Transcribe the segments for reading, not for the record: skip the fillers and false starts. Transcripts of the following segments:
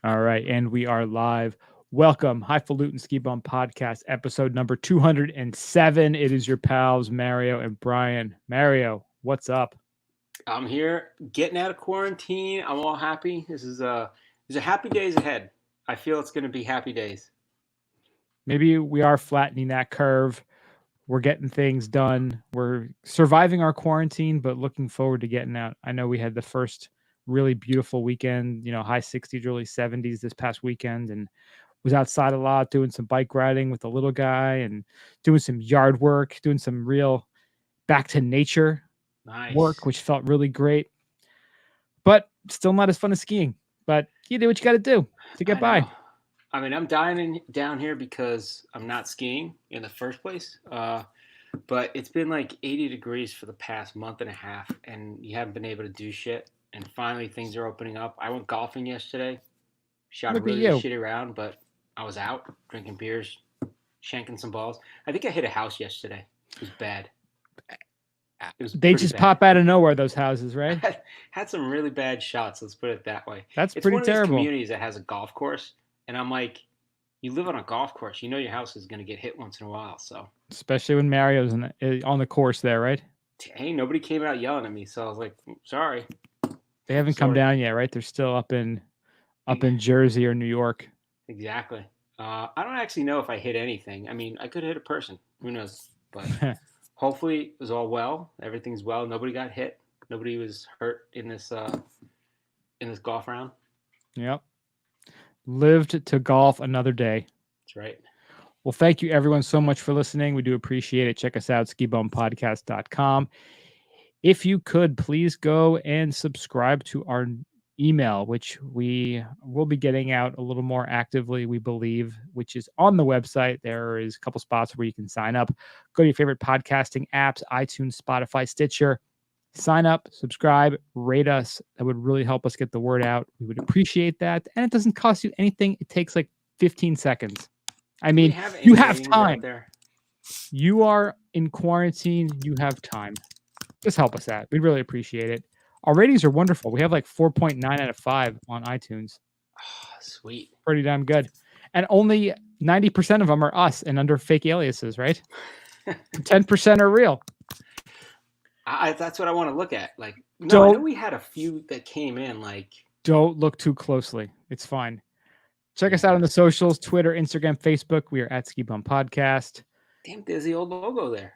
All right, and we are live. Welcome, Highfalutin Ski Bum Podcast, episode number 207. It is your pals, Mario and Brian. Mario, what's up? I'm here getting out of quarantine. I'm all happy. These are happy days ahead. I feel it's going to be happy days. Maybe we are flattening that curve. We're getting things done. We're surviving our quarantine, but looking forward to getting out. I know we had the first really beautiful weekend, high 60s, early 70s this past weekend, and was outside a lot doing some bike riding with the little guy and doing some yard work, doing some real back to nature work, Nice. which felt really great, but still not as fun as skiing. But you do what you got to do to get I by. know. I mean, I'm dying down here because I'm not skiing in the first place. But it's been like 80 degrees for the past month and a half, and you haven't been able to do shit. And finally, things are opening up. I went golfing yesterday. Shot a Look at really you. shitty round, but I was out drinking beers, shanking some balls. I think I hit a house yesterday. It was bad. It was They pretty just bad. pop out of nowhere, those houses, right? Had some really bad shots. Let's put it that way. That's It's pretty one of these terrible, communities that has a golf course, and I'm like, you live on a golf course, you know your house is going to get hit once in a while. So, especially when Mario's on the course there, right? hey, nobody came out yelling at me, so I was like, sorry, They haven't come sorry. down yet, right? They're still up in Jersey or New York. Exactly. I don't actually know if I hit anything. I mean, I could hit a person. Who knows? But hopefully it was all well. Everything's well. Nobody got hit. Nobody was hurt in this golf round. Yep. Lived to golf another day. That's right. Well, thank you everyone so much for listening. We do appreciate it. Check us out, skibumpodcast.com. If you could, please go and subscribe to our email, which we will be getting out a little more actively, we believe, which is on the website. There is a couple spots where you can sign up. Go to your favorite podcasting apps, iTunes, Spotify, Stitcher. Sign up, subscribe, rate us. That would really help us get the word out. We would appreciate that. And it doesn't cost you anything. It takes like 15 seconds. I Do we mean, have you any have ratings time. out there? You are in quarantine. You have time. Just help us out. We'd really appreciate it. Our ratings are wonderful. We have like 4.9 out of 5 on iTunes. Oh, sweet. Pretty damn good. And only 90% of them are us and under fake aliases, right? 10% are real. That's what I want to look at. Like, no, I know Don't we had a few that came in. Like, don't look too closely. It's fine. Check us out yeah. on the socials, Twitter, Instagram, Facebook. We are at Ski Bum Podcast. Damn, there's the old logo there.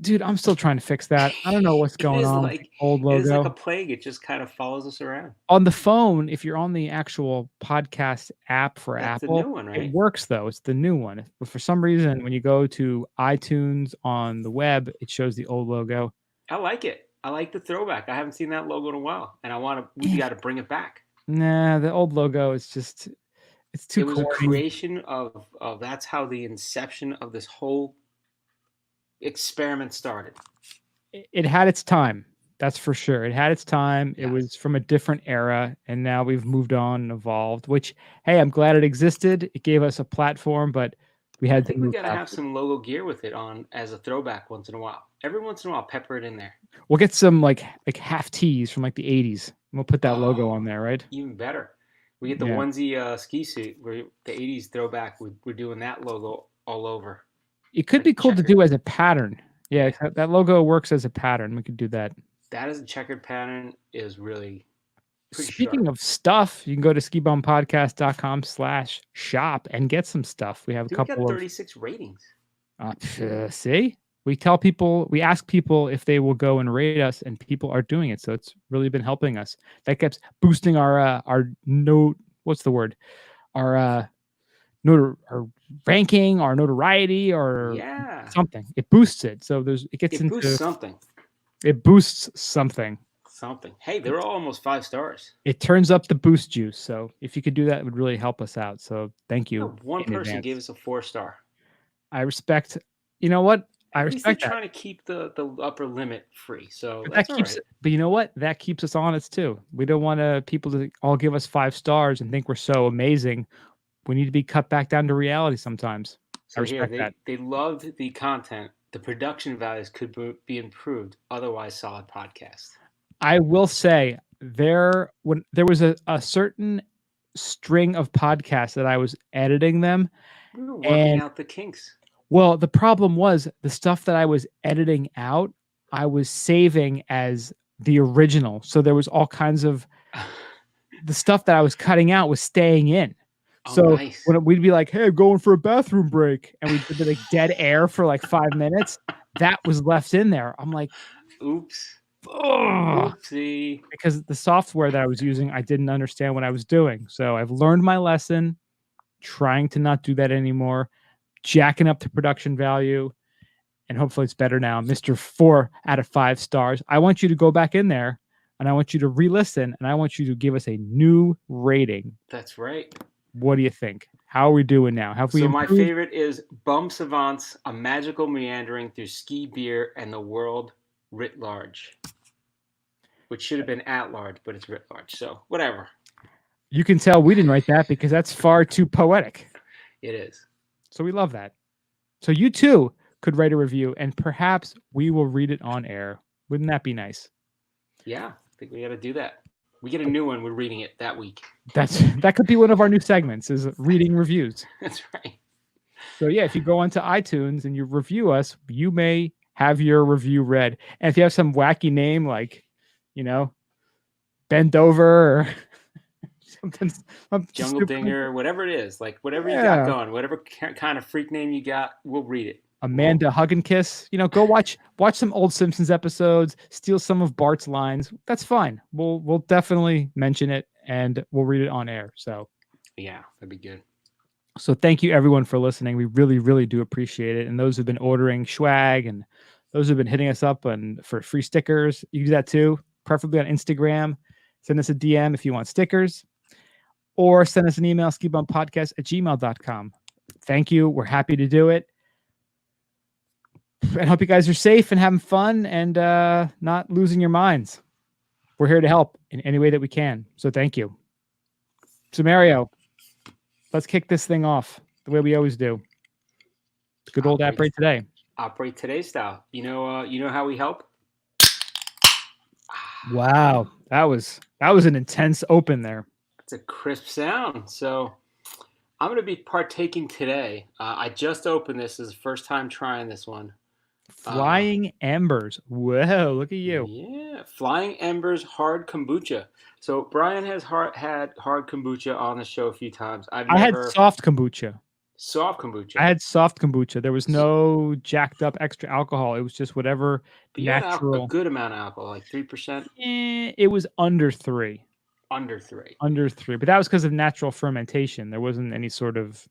Dude, I'm still trying to fix that. I don't know what's It going is on with the like old it is like a logo. plague. It just kind of follows us around. On the phone, if you're on the actual podcast app for That's the new Apple, one, it right? works though. It's the new one. But for some reason, when you go to iTunes on the web, it shows the old logo. I like it. I like the throwback. I haven't seen that logo in a while, and I want to. We Yeah. got to bring it back. Nah, the old logo is just it's too It was a corny. creation of that's how the inception of this whole experiment started. It had its time. That's for sure. It had its time. It was Yes. from a different era, and now we've moved on and evolved. Which, hey, I'm glad it existed. It gave us a platform, but we I had to think we move got to past have it. some logo gear with it on as a throwback once in a while. Every once in a while, pepper it in there. We'll get some like half tees from like the '80s. And we'll put that logo Oh, on there, right? even better. We get the Yeah. onesie ski suit where the '80s throwback. We're doing that logo all over, It could be like cool to checkered. do as a pattern. Yeah, Yeah, that logo works as a pattern. We could do that. that is a checkered pattern. Is really pretty Speaking sharp. of stuff, you can go to skibumpodcast.com/shop and get some stuff. We have a Dude, we got couple of 36 ratings. see, we ask people if they will go and rate us, and people are doing it. So it's really been helping us. That keeps boosting our note. What's the word? Our our ranking, our notoriety, or Yeah, something. It boosts it. So it boosts something. it boosts something. Something. Hey, they're all almost 5 stars. It turns up the boost juice. So if you could do that, it would really help us out. So thank Yeah, you one in person gave advance. us a 4 star. I respect. You know what? I At least they're respect that. trying to keep the upper limit free, so But that that's all keeps right. but you know what? That keeps us honest too. We don't want people to all give us 5 stars and think we're so amazing. We need to be cut back down to reality sometimes. I So here respect that. they loved the content. The production values could be improved. Otherwise, solid podcast. I will say there was a certain string of podcasts that I was editing them. We were working And out the kinks. well, the problem was the stuff that I was editing out, I was saving as the original. So there was all kinds of the stuff that I was cutting out was staying in. Oh, So nice. when we'd be like, "Hey, I'm going for a bathroom break," and we did the like dead air for like 5 minutes, that was left in there. I'm like, Oops. "Ugh," Oopsie. because the software that I was using, I didn't understand what I was doing. So I've learned my lesson, trying to not do that anymore, jacking up the production value, and hopefully it's better now. Mr. 4 out of 5 stars. I want you to go back in there and I want you to re-listen and I want you to give us a new rating. That's right. What do you think? How are we doing now? Have we So my improved? favorite is Bum Savants, a magical meandering through ski beer and the world writ large. Which should have been at large, but it's writ large. So whatever. You can tell we didn't write that because that's far too poetic. It is. So we love that. So you too could write a review and perhaps we will read it on air. Wouldn't that be nice? Yeah, I think we got to do that. We get a new one. We're reading it that week. That could be one of our new segments is reading reviews. That's right. So yeah, if you go onto iTunes and you review us, you may have your review read. And if you have some wacky name like, Bent Over or something, Jungle stupid, Dinger, whatever it is, like whatever you got going, whatever kind of freak name you got, we'll read it. Amanda Hug and Kiss, go watch some old Simpsons episodes, steal some of Bart's lines. That's fine. We'll definitely mention it and we'll read it on air. So yeah, that'd be good. So thank you everyone for listening. We really, really do appreciate it. And those who've been ordering swag and those who've been hitting us up and for free stickers, you do that too, preferably on Instagram. Send us a DM if you want stickers or send us an email, skibumpodcast@gmail.com. Thank you. We're happy to do it. And hope you guys are safe and having fun and not losing your minds. We're here to help in any way that we can. So thank you. So Mario, let's kick this thing off the way we always do. Good old Operate Today. Operate Today style. You know how we help? Wow, that was an intense open there. It's a crisp sound. So I'm going to be partaking today. I just opened this. This is the first time trying this one. Flying Embers. Whoa, look at you. Yeah, Flying Embers hard kombucha. So Brian has had hard kombucha on the show a few times. I had soft kombucha. Soft kombucha. I had soft kombucha. There was no jacked up extra alcohol. It was just whatever natural. A good amount of alcohol, like 3%. It was under 3. Under 3. Under 3, but that was because of natural fermentation. There wasn't any sort of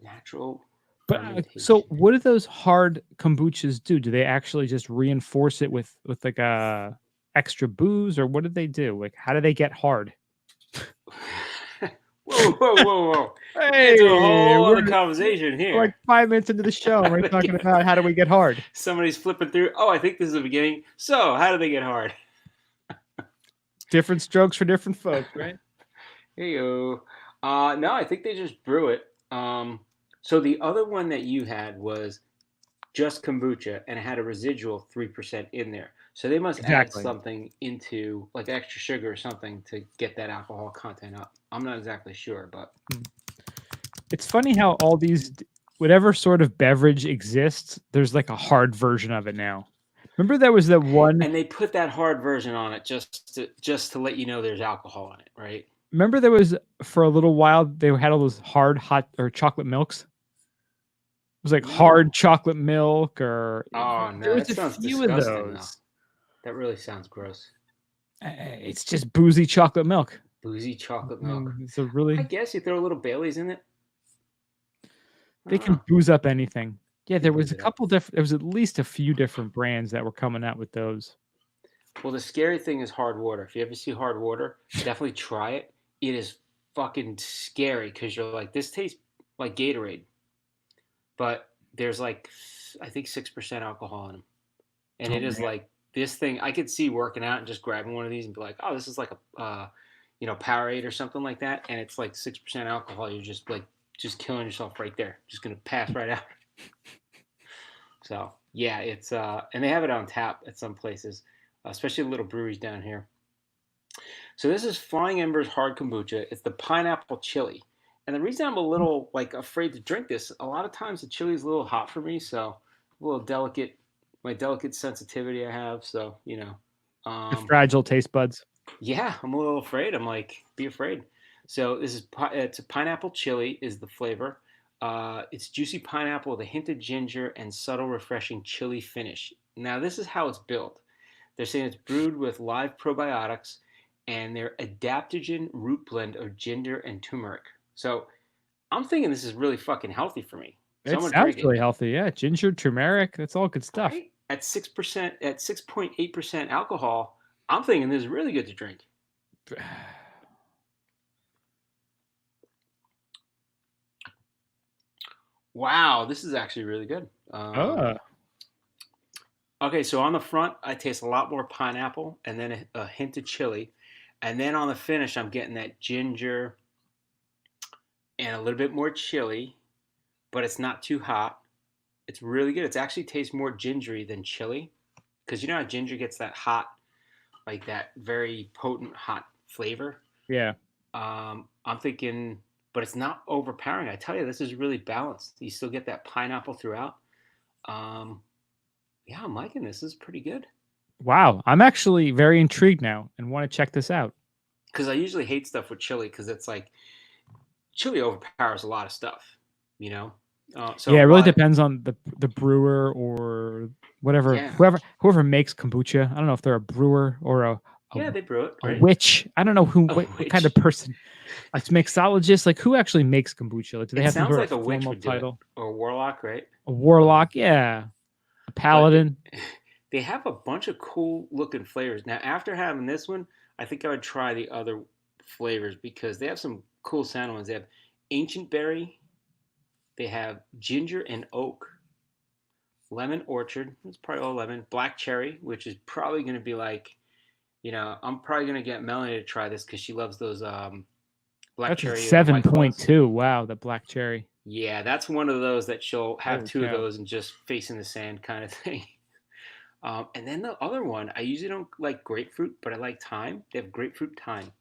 natural. But so, what do those hard kombuchas do? Do they actually just reinforce it with like a extra booze, or what did they do? Like, how do they get hard? whoa! Hey, it's a whole other conversation here. We're like 5 minutes into the show, and we're talking about how do we get hard. Somebody's flipping through. Oh, I think this is the beginning. So, how do they get hard? Different strokes for different folks, right? Hey-o. No, I think they just brew it. So the other one that you had was just kombucha, and it had a residual 3% in there. So they must add something into, like extra sugar or something to get that alcohol content up. I'm not exactly sure, but it's funny how all these, whatever sort of beverage exists, there's like a hard version of it now. Remember there was that one, and they put that hard version on it just to let you know there's alcohol in it, right? Remember there was for a little while they had all those hard hot or chocolate milks. It was like hard chocolate milk, or no, that sounds disgusting. Though. That really sounds gross. It's just boozy chocolate milk. Boozy chocolate milk. It's a really. I guess you throw a little Bailey's in it. They can booze up anything. Yeah, there was a couple different. There was at least a few different brands that were coming out with those. Well, the scary thing is hard water. If you ever see hard water, definitely try it. It is fucking scary because you're like, this tastes like Gatorade. But there's like, I think 6% alcohol in them. And it is like this thing, I could see working out and just grabbing one of these and be like, oh, this is like a, Powerade or something like that. And it's like 6% alcohol. You're just like, just killing yourself right there. Just going to pass right out. So, yeah, it's, and they have it on tap at some places, especially little breweries down here. So this is Flying Embers Hard Kombucha. It's the pineapple chili. And the reason I'm a little like afraid to drink this, a lot of times the chili is a little hot for me, so a little delicate, my delicate sensitivity I have. So The um, fragile taste buds. yeah, I'm a little afraid. I'm like, be afraid. So this is it's a pineapple chili is the flavor. It's juicy pineapple with a hint of ginger and subtle, refreshing chili finish. Now this is how it's built. They're saying it's brewed with live probiotics and their adaptogen root blend of ginger and turmeric. So I'm thinking this is really fucking healthy for me. So It I'm gonna sounds drink it. really healthy. Yeah, ginger, turmeric. That's all good stuff. Right at 6%, at 6.8% alcohol. I'm thinking this is really good to drink. Wow, this is actually really good. Oh, Okay, so on the front, I taste a lot more pineapple and then a hint of chili. And then on the finish, I'm getting that ginger and a little bit more chili, but it's not too hot. It's really good. It actually tastes more gingery than chili because you know how ginger gets that hot, like that very potent hot flavor. yeah. I'm thinking, but it's not overpowering. I tell you, this is really balanced. You still get that pineapple throughout. Um, yeah, I'm liking this. This is pretty good. Wow. I'm actually very intrigued now and want to check this out. Because I usually hate stuff with chili because it's like chili overpowers a lot of stuff, you know. Yeah, it So, really but depends on the brewer or whatever yeah, whoever makes kombucha. I don't know if they're a brewer or a, yeah, they brew it, a right? witch. I don't know who A what kind of witch. person. Like mixologist, like who actually makes kombucha? Like, do they It have some sounds sort of like a witch formal would do it, title? or a warlock, right? A Um, warlock, yeah. A but paladin. they have a bunch of cool looking flavors. Now, after having this one, I think I would try the other flavors because they have some cool sounding ones. They have ancient berry, they have ginger and oak, lemon orchard. It's probably all lemon. Black cherry, which is probably going to be like, I'm probably going to get Melanie to try this because she loves those black That's a cherry and seven white point claws. two. Wow, the black cherry. Yeah, that's one of those that she'll have Holy two of cow. those and just face in the sand kind of thing. And then the other one, I usually don't like grapefruit, but I like thyme. They have grapefruit thyme.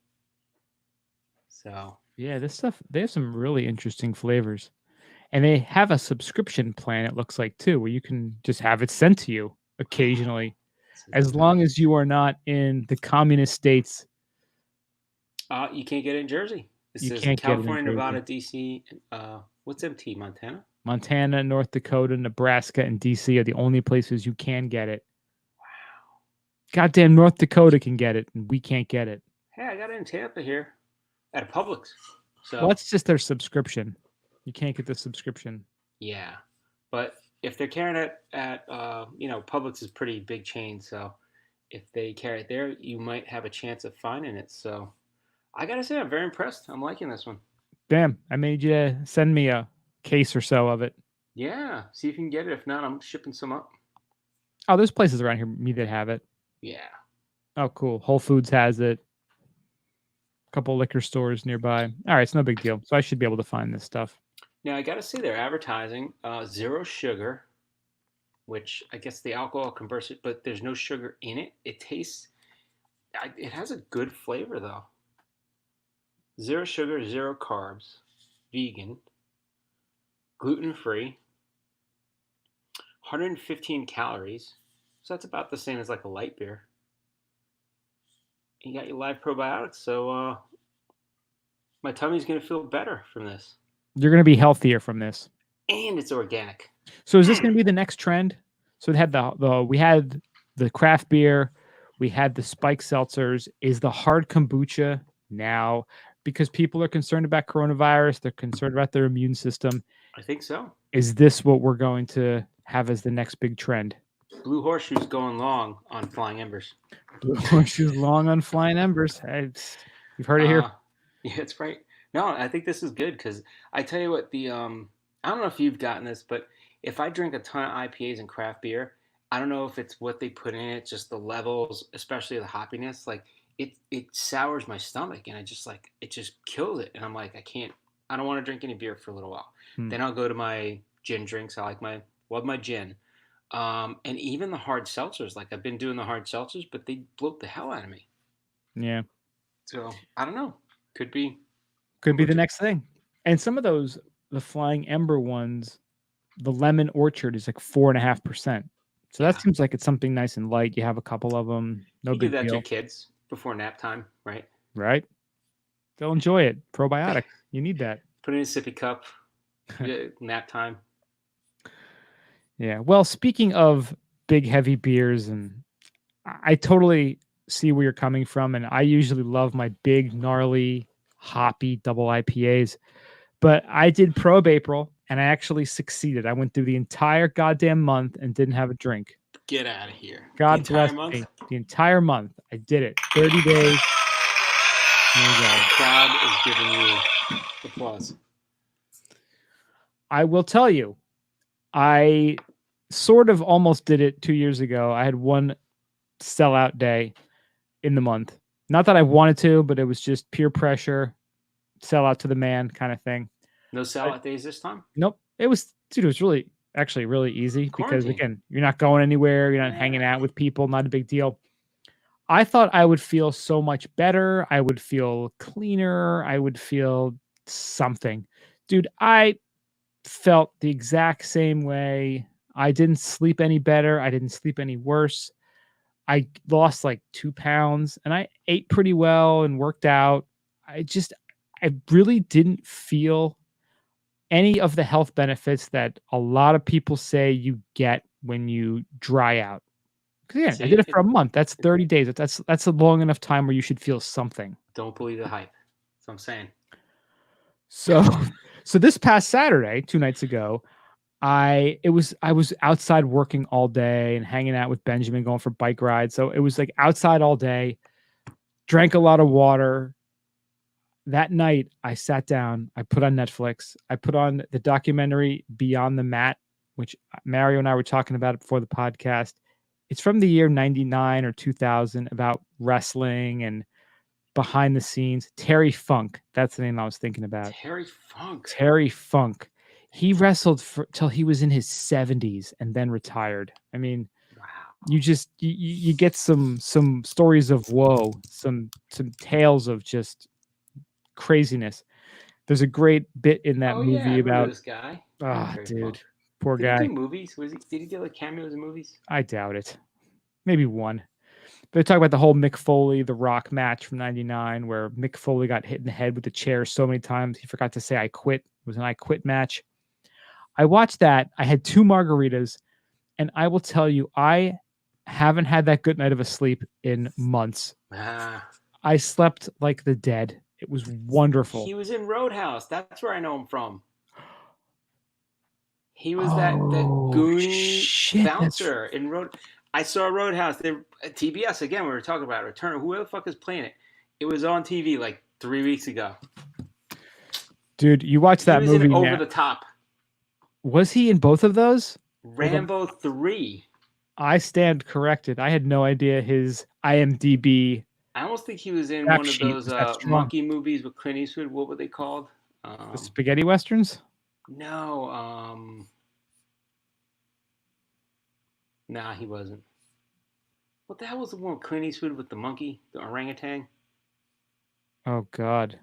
So, Yeah, this stuff, they have some really interesting flavors. And they have a subscription plan, it looks like, too, where you can just have it sent to you oh, occasionally, this is as long nice. as you are not in the communist states. You can't get it in Jersey. It You says can't get it in California, Nevada, Jersey. DC. What's MT? Montana? Montana, North Dakota, Nebraska, and DC are the only places you can get it. Goddamn North Dakota can get it, and we can't get it. Hey, I got it in Tampa here at a Publix. Well, So, that's just their subscription. You can't get the subscription. yeah. But if they're carrying it at, Publix is a pretty big chain. So, if they carry it there, you might have a chance of finding it. So, I gotta say, I'm very impressed. I'm liking this one. Damn, I made you send me a case or so of it. Yeah, see if you can get it. If not, I'm shipping some up. Oh, there's places around here me that have it. Yeah. Oh, cool. Whole Foods has it. A couple liquor stores nearby. All right, it's no big deal. So I should be able to find this stuff. Now I gotta say they're advertising zero sugar, which I guess the alcohol converts it, but there's no sugar in it. It tastes. It has a good flavor though. Zero sugar, zero carbs, vegan, gluten free, 115 calories. So that's about the same as like a light beer. You got your live probiotics, so my tummy's gonna feel better from this, You're going to be healthier from this. and it's organic. So is this going to be the next trend? So it had we had the craft beer, we had the spike seltzers. Is the hard kombucha now, because people are concerned about coronavirus, they're concerned about their immune system? I think so. Is this what we're going to have as the next big trend? Blue Horseshoe's going long on Flying Embers. Blue horseshoes long on flying embers. You've heard it here. Uh, yeah, it's right. No, I think this is good because I tell you what, I don't know if you've gotten this, but if I drink a ton of IPAs and craft beer, I don't know if it's what they put in it, just the levels, especially the hoppiness. Like it sours my stomach, and it just kills it. And I'm like, I don't want to drink any beer for a little while. Hmm. Then I'll go to my gin drinks. Love my gin. And even the hard seltzers, like I've been doing the hard seltzers, but they bloat the hell out of me. Yeah. So I don't know. Could be the next thing. And some of those, the Flying Ember ones, the lemon orchard is like 4.5%. So that seems like it's something nice and light. You have a couple of them, no You give big that to deal, your kids before nap time, right? right? They'll enjoy it. Probiotic, you need that. Put it in a sippy cup. Nap time. Yeah. Well, speaking of big heavy beers, and I totally see where you're coming from, and I usually love my big gnarly hoppy double IPAs. But I did probe April and I actually succeeded. I went through the entire goddamn month and didn't have a drink. Get out of here. God bless me. The entire month. I did it. 30 days. There you go. The crowd is giving you applause. I will tell you, I sort of almost did it 2 years ago. I had one sellout day in the month. Not that I wanted to, but it was just peer pressure, sell out to the man kind of thing. No sellout days this time? Nope. It was really actually really easy because again, you're not going anywhere, you're not hanging out with people, not a big deal. I thought I would feel so much better. I would feel cleaner. I would feel something. Dude, I felt the exact same way. I didn't sleep any better. I didn't sleep any worse. I lost like 2 pounds and I ate pretty well and worked out. I really didn't feel any of the health benefits that a lot of people say you get when you dry out. Because I did it for a month. That's 30 days. That's a long enough time where you should feel something. Don't believe the hype. That's what I'm saying. So this past Saturday, 2 nights ago, I was outside working all day and hanging out with Benjamin, going for bike rides. So it was like outside all day, drank a lot of water. That night I sat down, I put on Netflix, I put on the documentary Beyond the Mat, which Mario and I were talking about it before the podcast. It's from the year 99 or 2000 about wrestling and behind the scenes. Terry Funk. That's the name I was thinking about. Terry Funk. He wrestled till he was in his 70s and then retired. I mean, wow. You get some stories of woe, some tales of just craziness. There's a great bit in that movie about this guy. Dude, Funk. Poor guy. Did he do movies? Did he get like cameos in movies? I doubt it. Maybe one. But they talk about the whole Mick Foley, The Rock match from 99, where Mick Foley got hit in the head with the chair so many times he forgot to say I quit. It was an I quit match. I watched that. I had 2 margaritas, and I will tell you, I haven't had that good night of a sleep in months. I slept like the dead. It was wonderful. He was in Roadhouse. That's where I know him from. He was that goony bouncer in Road. I saw Roadhouse. TBS again. We were talking about Return. Whoever the fuck is playing it? It was on TV like 3 weeks ago. Dude, you watched that movie? Over the Top. Was he in both of those? Rambo 3. I stand corrected. I had no idea his IMDb. I almost think he was in one of those monkey movies with Clint Eastwood. What were they called? The spaghetti westerns? No. Nah, he wasn't. What the hell was the one with Clint Eastwood with the monkey, the orangutan? Oh, God.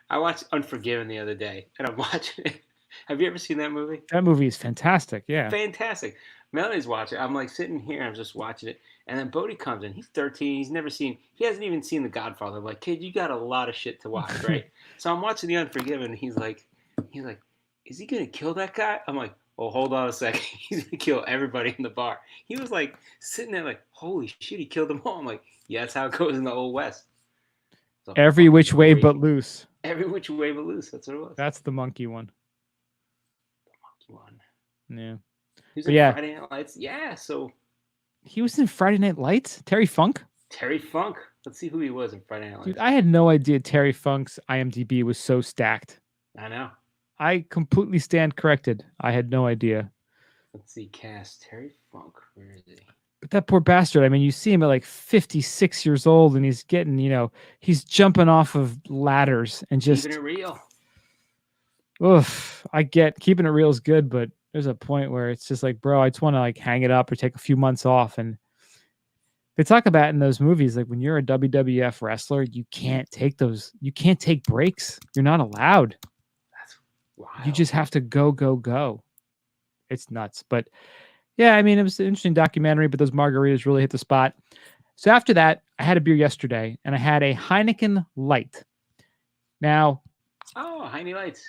I watched Unforgiven the other day, and I'm watching it. Have you ever seen that movie? That movie is fantastic, yeah. Fantastic. Melody's watching it. I'm like sitting here, I'm just watching it. And then Bodie comes in. He's 13. He hasn't even seen The Godfather. I'm like, kid, you got a lot of shit to watch, right? So I'm watching The Unforgiven, and he's like, is he going to kill that guy? I'm like, oh, hold on a second. He's going to kill everybody in the bar. He was like sitting there like, holy shit, he killed them all. I'm like, yeah, that's how it goes in the Old West. So Every which way but loose. Every which way but loose. That's what it was. That's the monkey one. The monkey one. Yeah. He was in Friday Night Lights. Yeah, so. He was in Friday Night Lights? Terry Funk? Terry Funk. Let's see who he was in Friday Night Lights. Dude, I had no idea Terry Funk's IMDb was so stacked. I know. I completely stand corrected. I had no idea. Let's see, cast Terry Funk. Where is he? But that poor bastard, I mean, you see him at like 56 years old and he's getting, he's jumping off of ladders and just. Keeping it real. Oof. I get keeping it real is good, but there's a point where it's just like, bro, I just want to like hang it up or take a few months off. And They talk about in those movies, like when you're a WWF wrestler, you can't take breaks. You're not allowed. That's You wild. just have to go, go, go. It's nuts. But yeah, I mean, it was an interesting documentary, but those margaritas really hit the spot. So after that, I had a beer yesterday and I had a Heineken Light. Now, Oh, Heine Lights.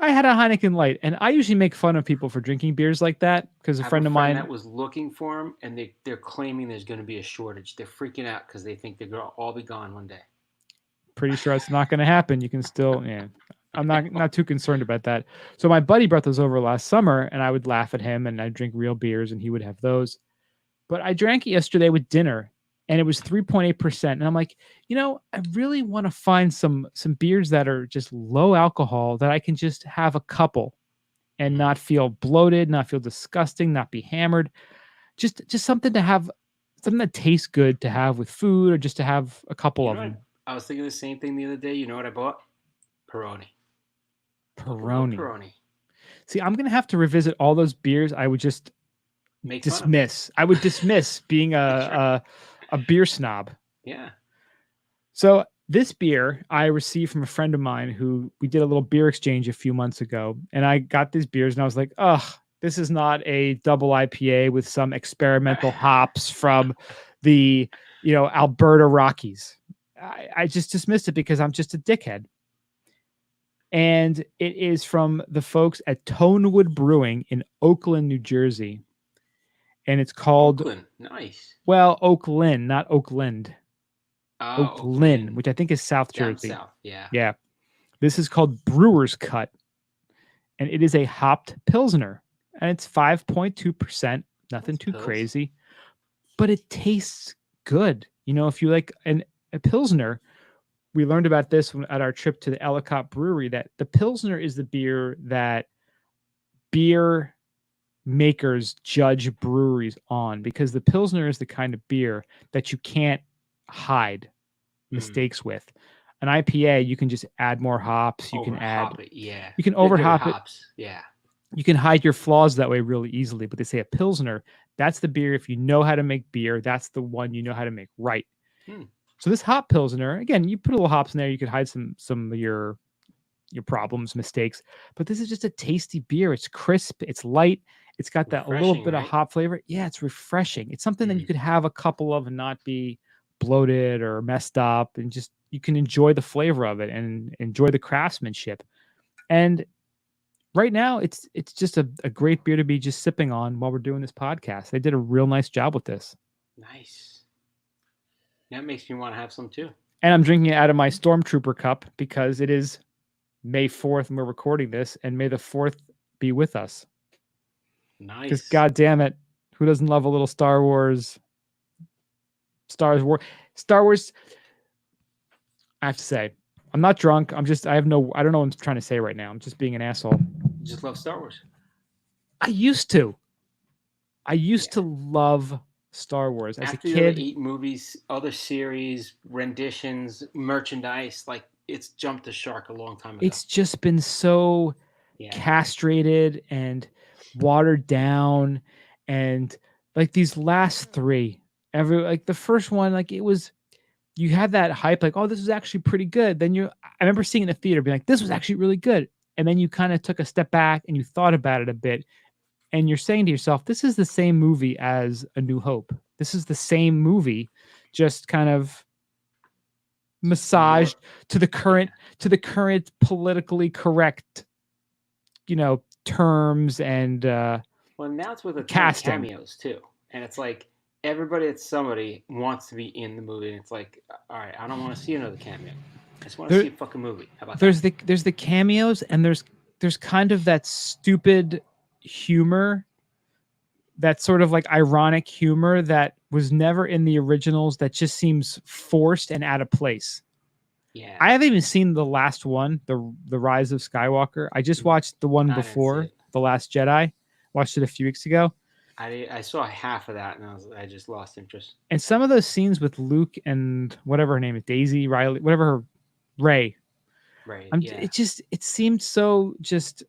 I had a Heineken Light, and I usually make fun of people for drinking beers like that because a I have a friend of friend mine, that was looking for them, and they're claiming there's going to be a shortage. They're freaking out because they think they're going to all be gone one day. pretty sure it's not going to happen. You can still, yeah. I'm not too concerned about that. So my buddy brought those over last summer, and I would laugh at him, and I'd drink real beers, and he would have those. But I drank it yesterday with dinner, and it was 3.8%. And I'm like, I really want to find some beers that are just low alcohol that I can just have a couple and not feel bloated, not feel disgusting, not be hammered. Just something to have, something that tastes good to have with food, or just to have a couple You of know what? them. I was thinking the same thing the other day. You know what I bought? Peroni. A real Peroni. Peroni. See, I'm gonna have to revisit all those beers I would just Make fun of. dismiss. I would dismiss being That's right. a beer snob. Yeah. So this beer I received from a friend of mine who we did a little beer exchange a few months ago, and I got these beers and I was like, ugh, this is not a double IPA with some experimental hops from the Alberta Rockies. I just dismissed it because I'm just a dickhead. And it is from the folks at Tonewood Brewing in Oakland, New Jersey. And it's called Oakland. Nice. Oakland, not Oakland. Oakland, which I think is South Down Jersey. south. Yeah. Yeah. This is called Brewer's Cut. And it is a hopped Pilsner. And it's 5.2%. Nothing too crazy. But it tastes good. If you like a Pilsner, we learned about this at our trip to the Ellicott Brewery, that the Pilsner is the beer that beer makers judge breweries on, because the Pilsner is the kind of beer that you can't hide mistakes with. An IPA, you can just add more hops. You can it, yeah. You can over hop it. Hops, yeah. You can hide your flaws that way really easily. But they say a Pilsner, that's the beer. If you know how to make beer, that's the one you know how to make right. So this hop Pilsner, again, you put a little hops in there, you could hide some of your problems, mistakes. But this is just a tasty beer. It's crisp, it's light, it's got that a little bit of hop flavor. Yeah, it's refreshing. It's something that you could have a couple of and not be bloated or messed up, and just you can enjoy the flavor of it and enjoy the craftsmanship. And right now, it's just a great beer to be just sipping on while we're doing this podcast. They did a real nice job with this. Nice. That makes me want to have some too. And I'm drinking it out of my Stormtrooper cup because it is May 4th and we're recording this, and may the 4th be with us. Nice. Because God damn it, who doesn't love a little Star Wars? Star Wars. I have to say, I'm not drunk. I don't know what I'm trying to say right now. I'm just being an asshole. You just love Star Wars. I used to love Star Wars as After a kid. 8 movies, other series, renditions, merchandise, like it's jumped the shark a long time ago. It's just been so castrated and watered down, and like these last 3, like the first one, like it was, you had that hype, like, oh, this is actually pretty good. Then I remember seeing it in the theater, being like, this was actually really good. And then you kind of took a step back and you thought about it a bit, and you're saying to yourself, this is the same movie as A New Hope. This is the same movie, just kind of massaged to the current politically correct, terms and well, now it's with a ton of cameos too, and it's like everybody that's somebody wants to be in the movie, and it's like, all right, I don't want to see another cameo. I just want to see a fucking movie. How about that? There's the cameos, and there's kind of that stupid humor, that sort of like ironic humor that was never in the originals, that just seems forced and out of place. Yeah. I haven't even seen the last one, the Rise of Skywalker. I just watched the one before, The Last Jedi. Watched it a few weeks ago. I saw half of that, and I just lost interest. And some of those scenes with Luke and whatever her name is, Daisy, Riley, whatever her, Ray. Right. It seemed so just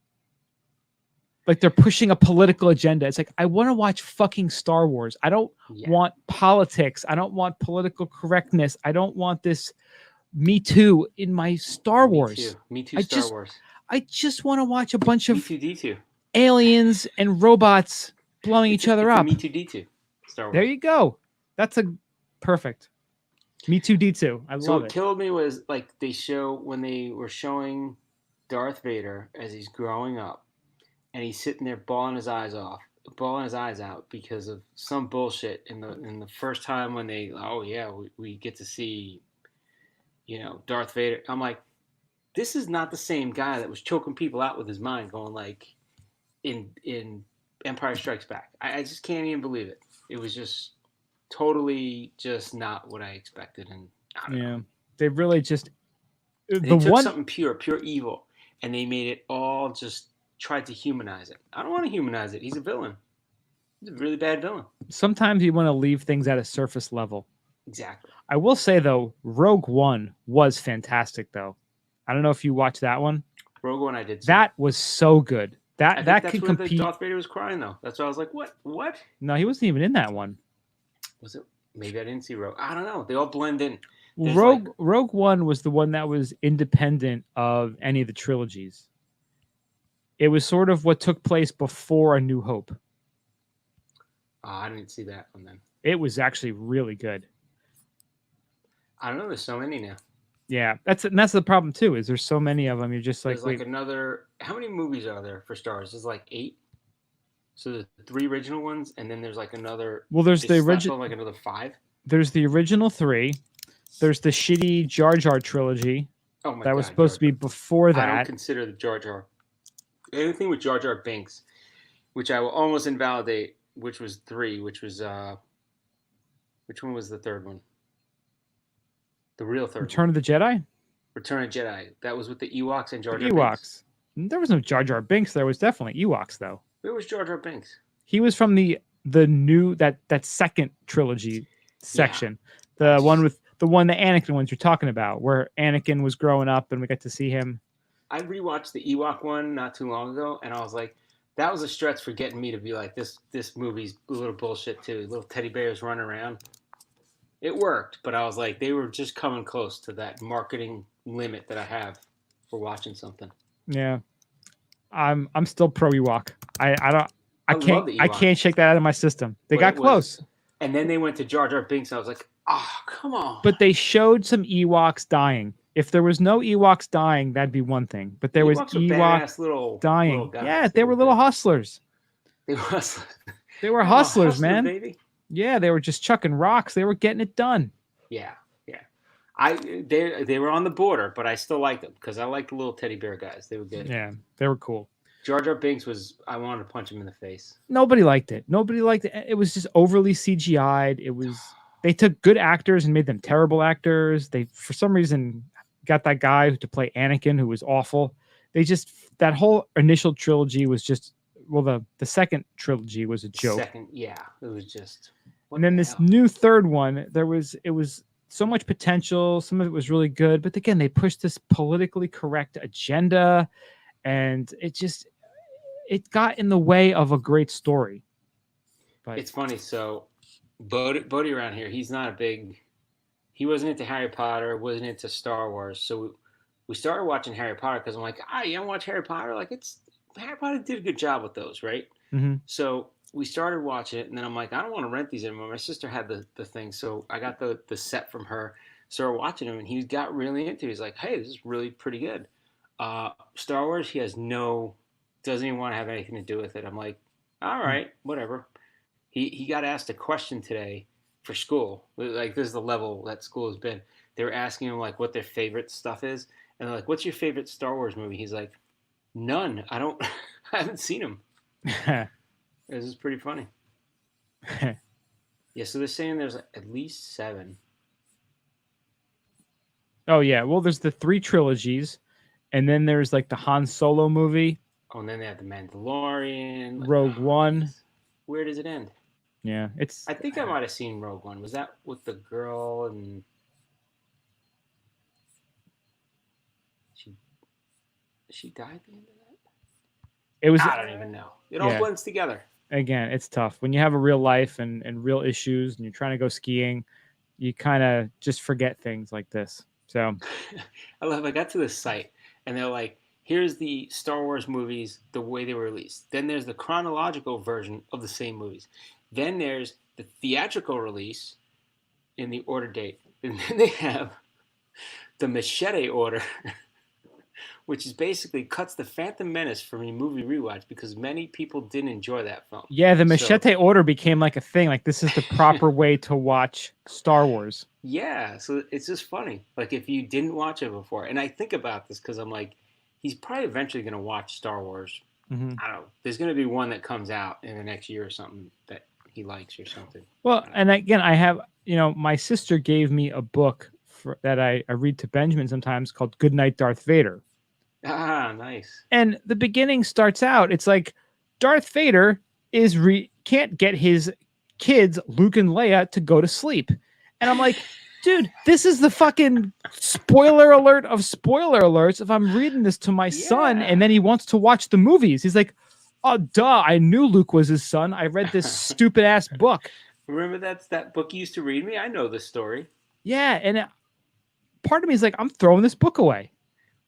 like they're pushing a political agenda. It's like, I want to watch fucking Star Wars. I don't want politics. I don't want political correctness. I don't want this Me Too in my Star Wars. Me Too Star Wars. I just want to watch a bunch Me of Too D2. aliens and robots blowing each other up. Me Too D2 Star Wars. There you go. That's a perfect. Me Too D2. I love it. So what killed me was like when they were showing Darth Vader as he's growing up, and he's sitting there bawling his eyes out because of some bullshit in the first time when we get to see, Darth Vader. I'm like, this is not the same guy that was choking people out with his mind, going like in Empire Strikes Back. I just can't even believe it. It was just totally just not what I expected, and I don't know. They really just took something pure evil, and they made it all just tried to humanize it. I don't want to humanize it. He's a villain. He's a really bad villain. Sometimes you want to leave things at a surface level. Exactly. I will say though, Rogue One was fantastic though. I don't know if you watched that one. Rogue One, I did. That was so good. That could compete. compete. Darth Vader was crying though. That's why I was like, what? No, he wasn't even in that one. Was it? Maybe I didn't see Rogue. I don't know. They all blend in. Rogue One was the one that was independent of any of the trilogies. It was sort of what took place before A New Hope. Oh, I didn't see that one then. It was actually really good. I don't know. There's so many now. Yeah, that's the problem too. Is there's so many of them. You're just like, there's another. How many movies are there for Star Wars? There's like 8. So the 3 original ones, and then there's like another. Well, there's the original, like another 5. There's the original 3. There's the shitty Jar Jar trilogy. Oh my that God, was supposed to be before that. I don't consider the Jar Jar. Anything with Jar Jar Binks, which I will almost invalidate, which was 3, which was which one was the third one? The real third. Return of the Jedi. Return of Jedi. That was with the Ewoks and Jar Jar Ewoks. Binks. There was no Jar Jar Binks. There was definitely Ewoks though. Where was Jar Jar Binks? He was from the new that second trilogy section. Yeah. The Anakin ones you're talking about, where Anakin was growing up and we got to see him. I rewatched the Ewok one not too long ago, and I was like, that was a stretch for getting me to be like, this movie's a little bullshit too. Little teddy bears running around. It worked, but I was like, they were just coming close to that marketing limit that I have for watching something. Yeah, I'm still pro Ewok. I can't shake that out of my system. They got close, and then they went to Jar Jar Binks, and I was like, oh, come on. But they showed some Ewoks dying. If there was no Ewoks dying, that'd be one thing. But there was Ewoks dying. Little guys. Yeah, they were little hustlers. They were hustlers. They were hustlers, man. Baby. Yeah, they were just chucking rocks. They were getting it done. Yeah. They were on the border, but I still liked them because I like the little teddy bear guys. They were good. Yeah, they were cool. Jar Jar Binks I wanted to punch him in the face. Nobody liked it. It was just overly CGI'd. They took good actors and made them terrible actors. They, for some reason, got that guy to play Anakin who was awful. That whole initial trilogy was just, well, the second trilogy was a joke. It was just. And then this new third one, it was so much potential. Some of it was really good, but again, they pushed this politically correct agenda, and it got in the way of a great story. But it's funny. So, Bodie around here, he wasn't into Harry Potter, wasn't into Star Wars. So we started watching Harry Potter because I'm like, you don't watch Harry Potter? Like Harry Potter did a good job with those, right? Mm-hmm. So we started watching it, and then I'm like, I don't want to rent these anymore. My sister had the thing, so I got the set from her. So we're watching him, and he got really into it. He's like, hey, this is really pretty good. Star Wars, he doesn't even want to have anything to do with it. I'm like, all right, whatever. He got asked a question today for school. Like, this is the level that school has been. They were asking him, like, what their favorite stuff is. And they're like, what's your favorite Star Wars movie? He's like, none. I haven't seen them. This is pretty funny. Yeah, so they're saying there's at least 7. Oh, yeah. Well, there's the 3 trilogies. And then there's, like, the Han Solo movie. Oh, and then they have The Mandalorian. Rogue One. Where does it end? Yeah, I think I might have seen Rogue One. Was that with the girl and she died at the end of that? It was, I don't even know. It all yeah. blends together. Again, it's tough when you have a real life and real issues, and you're trying to go skiing. You kind of just forget things like this. So I got to this site and they're like, here's the Star Wars movies the way they were released. Then there's the chronological version of the same movies. Then there's the theatrical release in the order date. And then they have the machete order, which is basically cuts the Phantom Menace from your movie rewatch because many people didn't enjoy that film. yeah, the machete order became like a thing. Like, this is the proper way to watch Star Wars. Yeah, so it's just funny. Like, if you didn't watch it before, and I think about this because I'm like, he's probably eventually going to watch Star Wars. Mm-hmm. I don't know. There's going to be one that comes out in the next year or something that he likes or something. Well, and again, I have, my sister gave me a book that I read to Benjamin sometimes called Goodnight Darth Vader. Ah, nice. And the beginning starts out, it's like Darth Vader can't get his kids, Luke and Leia, to go to sleep. And I'm like, dude, this is the fucking spoiler alert of spoiler alerts. If I'm reading this to my son and then he wants to watch the movies, he's like, oh, duh, I knew Luke was his son. I read this stupid ass book. Remember that book you used to read me? I know this story. Yeah, and part of me is like, I'm throwing this book away.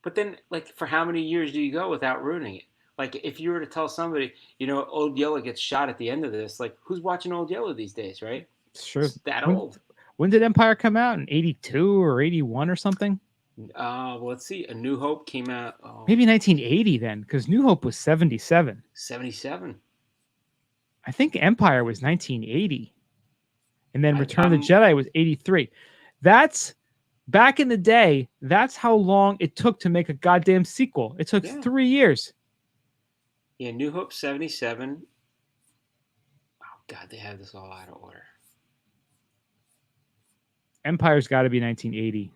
But then, like, for how many years do you go without ruining it? Like, if you were to tell somebody, Old Yeller gets shot at the end of this, like, who's watching Old Yeller these days, right? Sure. It's that old. When did Empire come out? In 82 or 81 or something? Well, let's see. A New Hope came out. Maybe 1980 then, because New Hope was 77. 77. I think Empire was 1980. And then Return of the Jedi was 83. That's, back in the day, that's how long it took to make a goddamn sequel. It took 3 years. Yeah, New Hope 77. Oh, God, they have this all out of order. Empire's got to be 1980.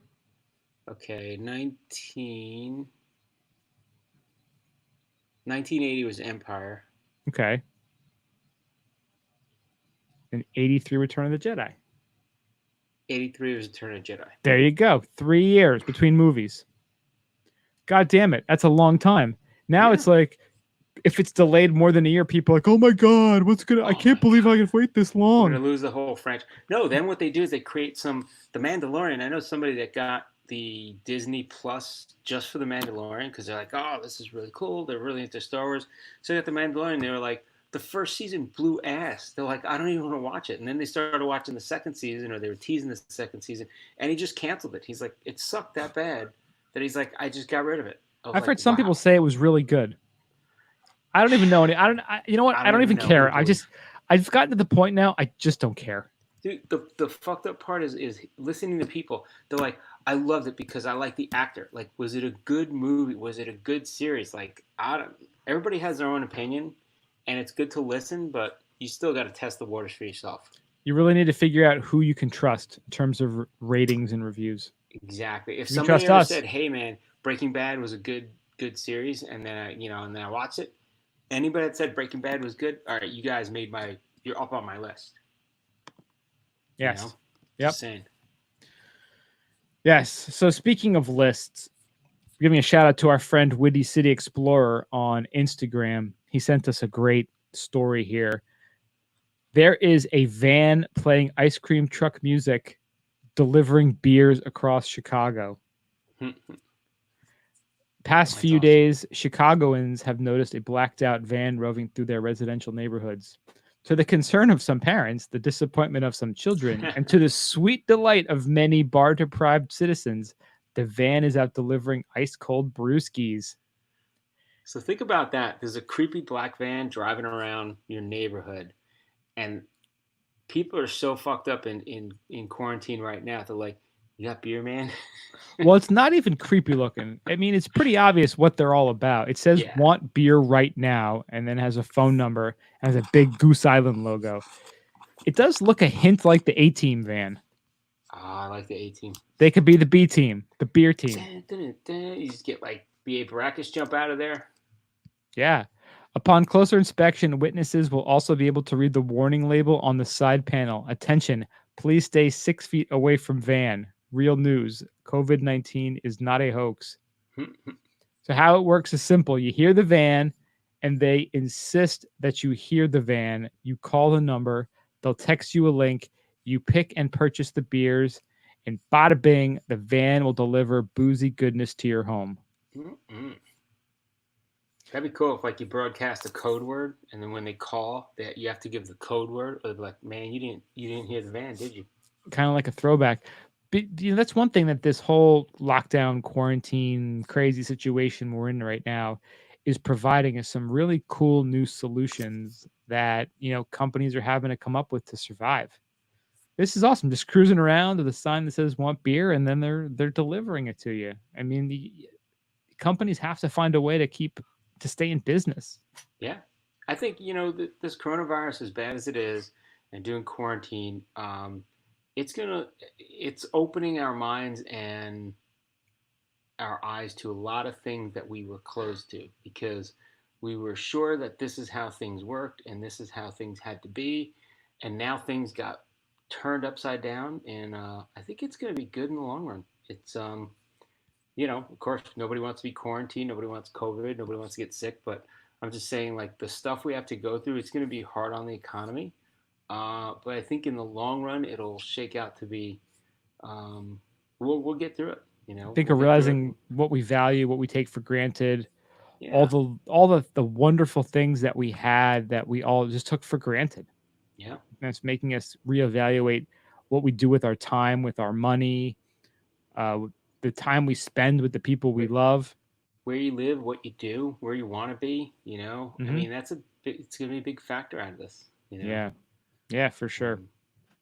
Okay, 1980 was Empire. Okay. And 83 Return of the Jedi. 83 was Return of the Jedi. There you go. 3 years between movies. God damn it. That's a long time. Now it's like, if it's delayed more than a year, people are like, oh my God, I can't believe I can wait this long. We're going to lose the whole franchise. No, then what they do is they create The Mandalorian. I know somebody that got the Disney Plus just for The Mandalorian because they're like, oh, this is really cool. They're really into Star Wars. So they got The Mandalorian. They were like, the first season blew ass. They're like, I don't even want to watch it. And then they started watching the second season, or they were teasing the second season, and he just canceled it. He's like, it sucked that bad that he's like, I just got rid of it. I've heard some people say it was really good. I don't even know any. You know what? I don't even care. I've gotten to the point now. I just don't care. Dude, the fucked up part is listening to people. They're like, I loved it because I like the actor. Like, was it a good movie? Was it a good series? Like, everybody has their own opinion, and it's good to listen, but you still got to test the waters for yourself. You really need to figure out who you can trust in terms of ratings and reviews. Exactly. If somebody ever said, "Hey, man, Breaking Bad was a good series," and then I watched it. Anybody that said Breaking Bad was good, all right, you guys you're up on my list. Yes. Yep. Just saying. Yes. So speaking of lists, giving a shout out to our friend Windy City Explorer on Instagram. He sent us a great story here. There is a van playing ice cream truck music, delivering beers across Chicago. Past few days, Chicagoans have noticed a blacked out van roving through their residential neighborhoods. To the concern of some parents, the disappointment of some children, and to the sweet delight of many bar-deprived citizens, the van is out delivering ice-cold brewskis. So think about that. There's a creepy black van driving around your neighborhood, and people are so fucked up in quarantine right now. They're like, you got beer, man? Well, it's not even creepy looking. I mean, it's pretty obvious what they're all about. It says want beer right now, and then has a phone number, and has a big Goose Island logo. It does look a hint like the A-Team van. I like the A-Team. They could be the B team, the beer team. You just get like B.A. Baracus jump out of there. Yeah. Upon closer inspection, witnesses will also be able to read the warning label on the side panel. Attention, please stay 6 feet away from van. Real news. COVID-19 is not a hoax. So how it works is simple. You hear the van, and they insist that you hear the van. You call the number, they'll text you a link, you pick and purchase the beers, and bada bing, the van will deliver boozy goodness to your home. Mm-mm. That'd be cool if like you broadcast a code word, and then when they call, that you have to give the code word, or they're like, "Man, you didn't hear the van, did you?" Kind of like a throwback. But, that's one thing that this whole lockdown, quarantine, crazy situation we're in right now is providing us some really cool new solutions that companies are having to come up with to survive. This is awesome. Just cruising around with a sign that says "Want beer," and then they're delivering it to you. I mean, the companies have to find a way to stay in business. Yeah, I think this coronavirus, as bad as it is, and doing quarantine, it's opening our minds and our eyes to a lot of things that we were closed to, because we were sure that this is how things worked and this is how things had to be, and now things got turned upside down, and I think it's going to be good in the long run. It's of course, nobody wants to be quarantined, nobody wants COVID, nobody wants to get sick, but I'm just saying, like, the stuff we have to go through, it's going to be hard on the economy, but I think in the long run it'll shake out to be, we'll get through it. I think We'll of get through it. realizing what we value, what we take for granted, Yeah, all the wonderful things that we had that we all just took for granted. yeah. And it's making us reevaluate what we do with our time, with our money, uh, the time we spend with the people we Where, love. where you live, what you do, where you want to be. I Hmm. mean, it's going to be a big factor out of this. Yeah, yeah, for sure. Um,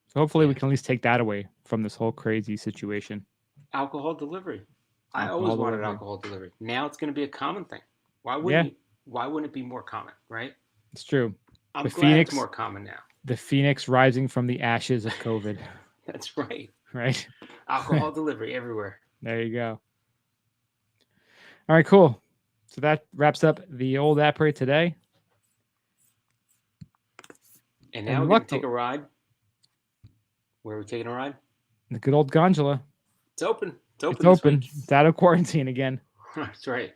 So hopefully we yeah. can at least take that away from this whole crazy situation. Alcohol delivery. I Alcohol always wanted delivery. alcohol delivery. Now it's going to be a common thing. Why wouldn't Yeah, you? Why wouldn't it be more common, right? it's true. The I'm glad it's phoenix, more common now. the phoenix rising from the ashes of COVID. That's right. Right. Alcohol delivery everywhere. There you go. All right, cool. So that wraps up the old app rate today. And now And we're going to luck take a ride. Where are we taking a ride? the good old gondola. It's open. It's It's open this open. week. It's out of quarantine again. That's right.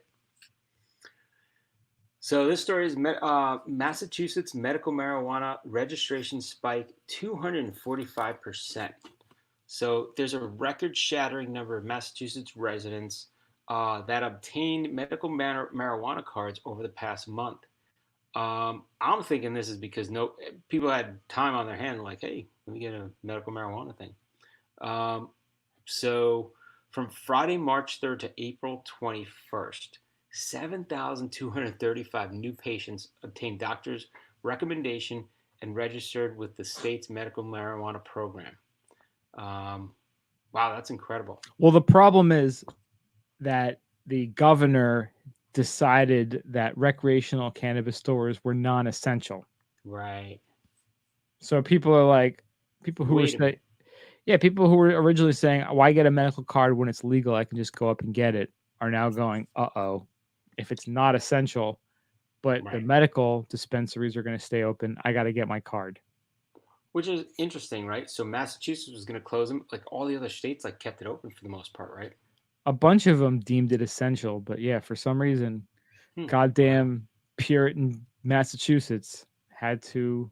So this story is Massachusetts medical marijuana registration spike 245%. So there's a record-shattering number of Massachusetts residents that obtained medical marijuana cards over the past month. I'm thinking this is because no people had time on their hand, like, hey, let me get a medical marijuana thing. Um, so from Friday, March 3rd to April 21st, 7,235 new patients obtained doctor's recommendation and registered with the state's medical marijuana program. Um, wow, that's incredible. Well, the problem is that the governor decided that recreational cannabis stores were non-essential. Right. So people are like, people who were Wait a say, minute. yeah, people who were originally saying, why get a medical card when it's legal? I can just go up and get it, are now going, uh-oh, if it's not essential, but the Right. medical dispensaries are going to stay open, I got to get my card. Which is interesting, right? So Massachusetts was going to close them. Like all the other states, like kept it open for the most part, right? A bunch of them deemed it essential, but yeah, for some reason, Wow. goddamn Puritan Massachusetts had to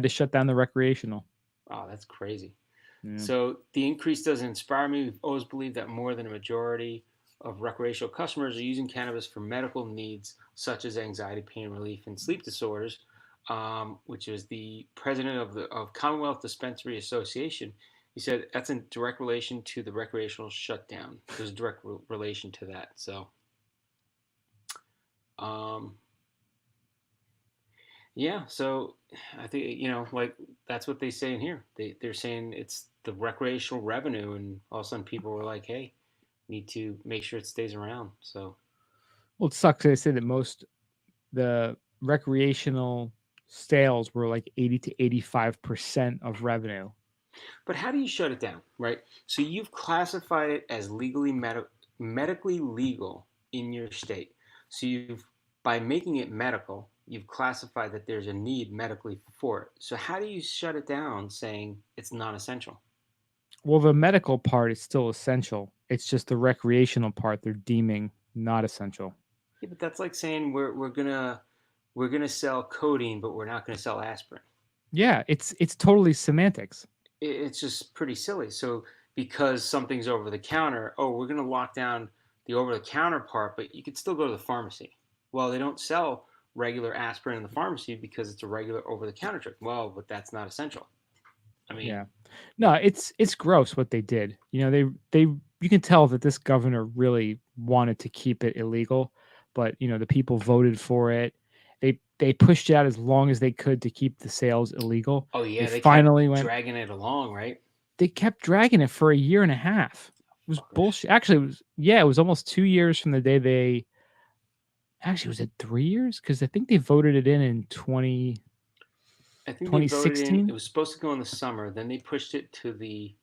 shut down the recreational. Wow, that's crazy. Yeah. So the increase doesn't inspire me. We've always believed that more than a majority of recreational customers are using cannabis for medical needs such as anxiety, pain relief, and sleep disorders, which is the president of Commonwealth Dispensary Association. He said that's in direct relation to the recreational shutdown. There's a direct relation to that. So, um, yeah. So I think like that's what they say in here. They're saying it's the recreational revenue, and all of a sudden people were like, "Hey, need to make sure it stays around." So, Well, it sucks. They say that most the recreational sales were like 80 to 85% of revenue. but how do you shut it down, right? So you've classified it as medically legal in your state. So you've by making it medical, you've classified that there's a need medically for it. So how do you shut it down, saying it's non-essential? Well, the medical part is still essential. It's just the recreational part they're deeming not essential. Yeah, but that's like saying we're gonna we're going to sell codeine, but we're not going to sell aspirin. Yeah, it's totally semantics. It's just pretty silly. So because something's over the counter, oh, we're going to lock down the over the counter part, but you could still go to the pharmacy. Well, they don't sell regular aspirin in the pharmacy because it's a regular over the counter drug. Well, but that's not essential. I mean, Yeah. No, it's gross what they did. They you can tell that this governor really wanted to keep it illegal, but the people voted for it. They pushed it out as long as they could to keep the sales illegal. oh yeah, They they kept finally went dragging it along, right? they kept dragging it for a year and a half. It was Fuckers. bullshit. Actually, it was almost 2 years from the day they actually was it 3 years cuz I think they voted it in I think they voted in. It 2016. was supposed to go in the summer. Then they pushed it to the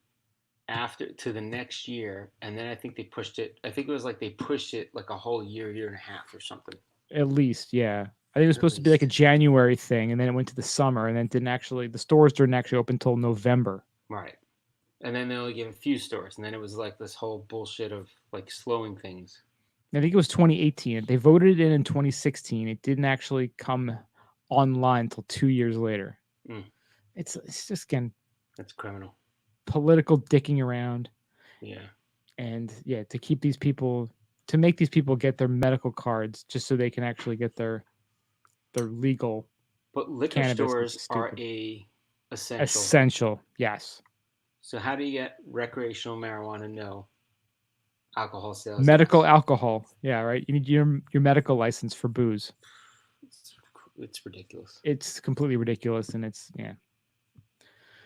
next year, and then I think they pushed it. I think it was like they pushed it like a whole year and a half or something. At least, yeah. I think it was At supposed to be like a least, January thing, and then it went to the summer, and then the stores didn't actually open until November. right. And then they only gave a few stores, and then it was like this whole bullshit of like slowing things. I think it was 2018. They voted it in 2016. It didn't actually come online until 2 years later. Mm. It's just again That's criminal. political dicking around, Yeah. and yeah, to make these people get their medical cards just so they can actually get their legal But liquor cannabis, which stores is are stupid. essential. Essential, yes. So how do you get recreational marijuana? No. Alcohol sales. Medical Yes. alcohol, yeah, right. You need your medical license for booze. It's ridiculous. It's completely ridiculous, and it's yeah.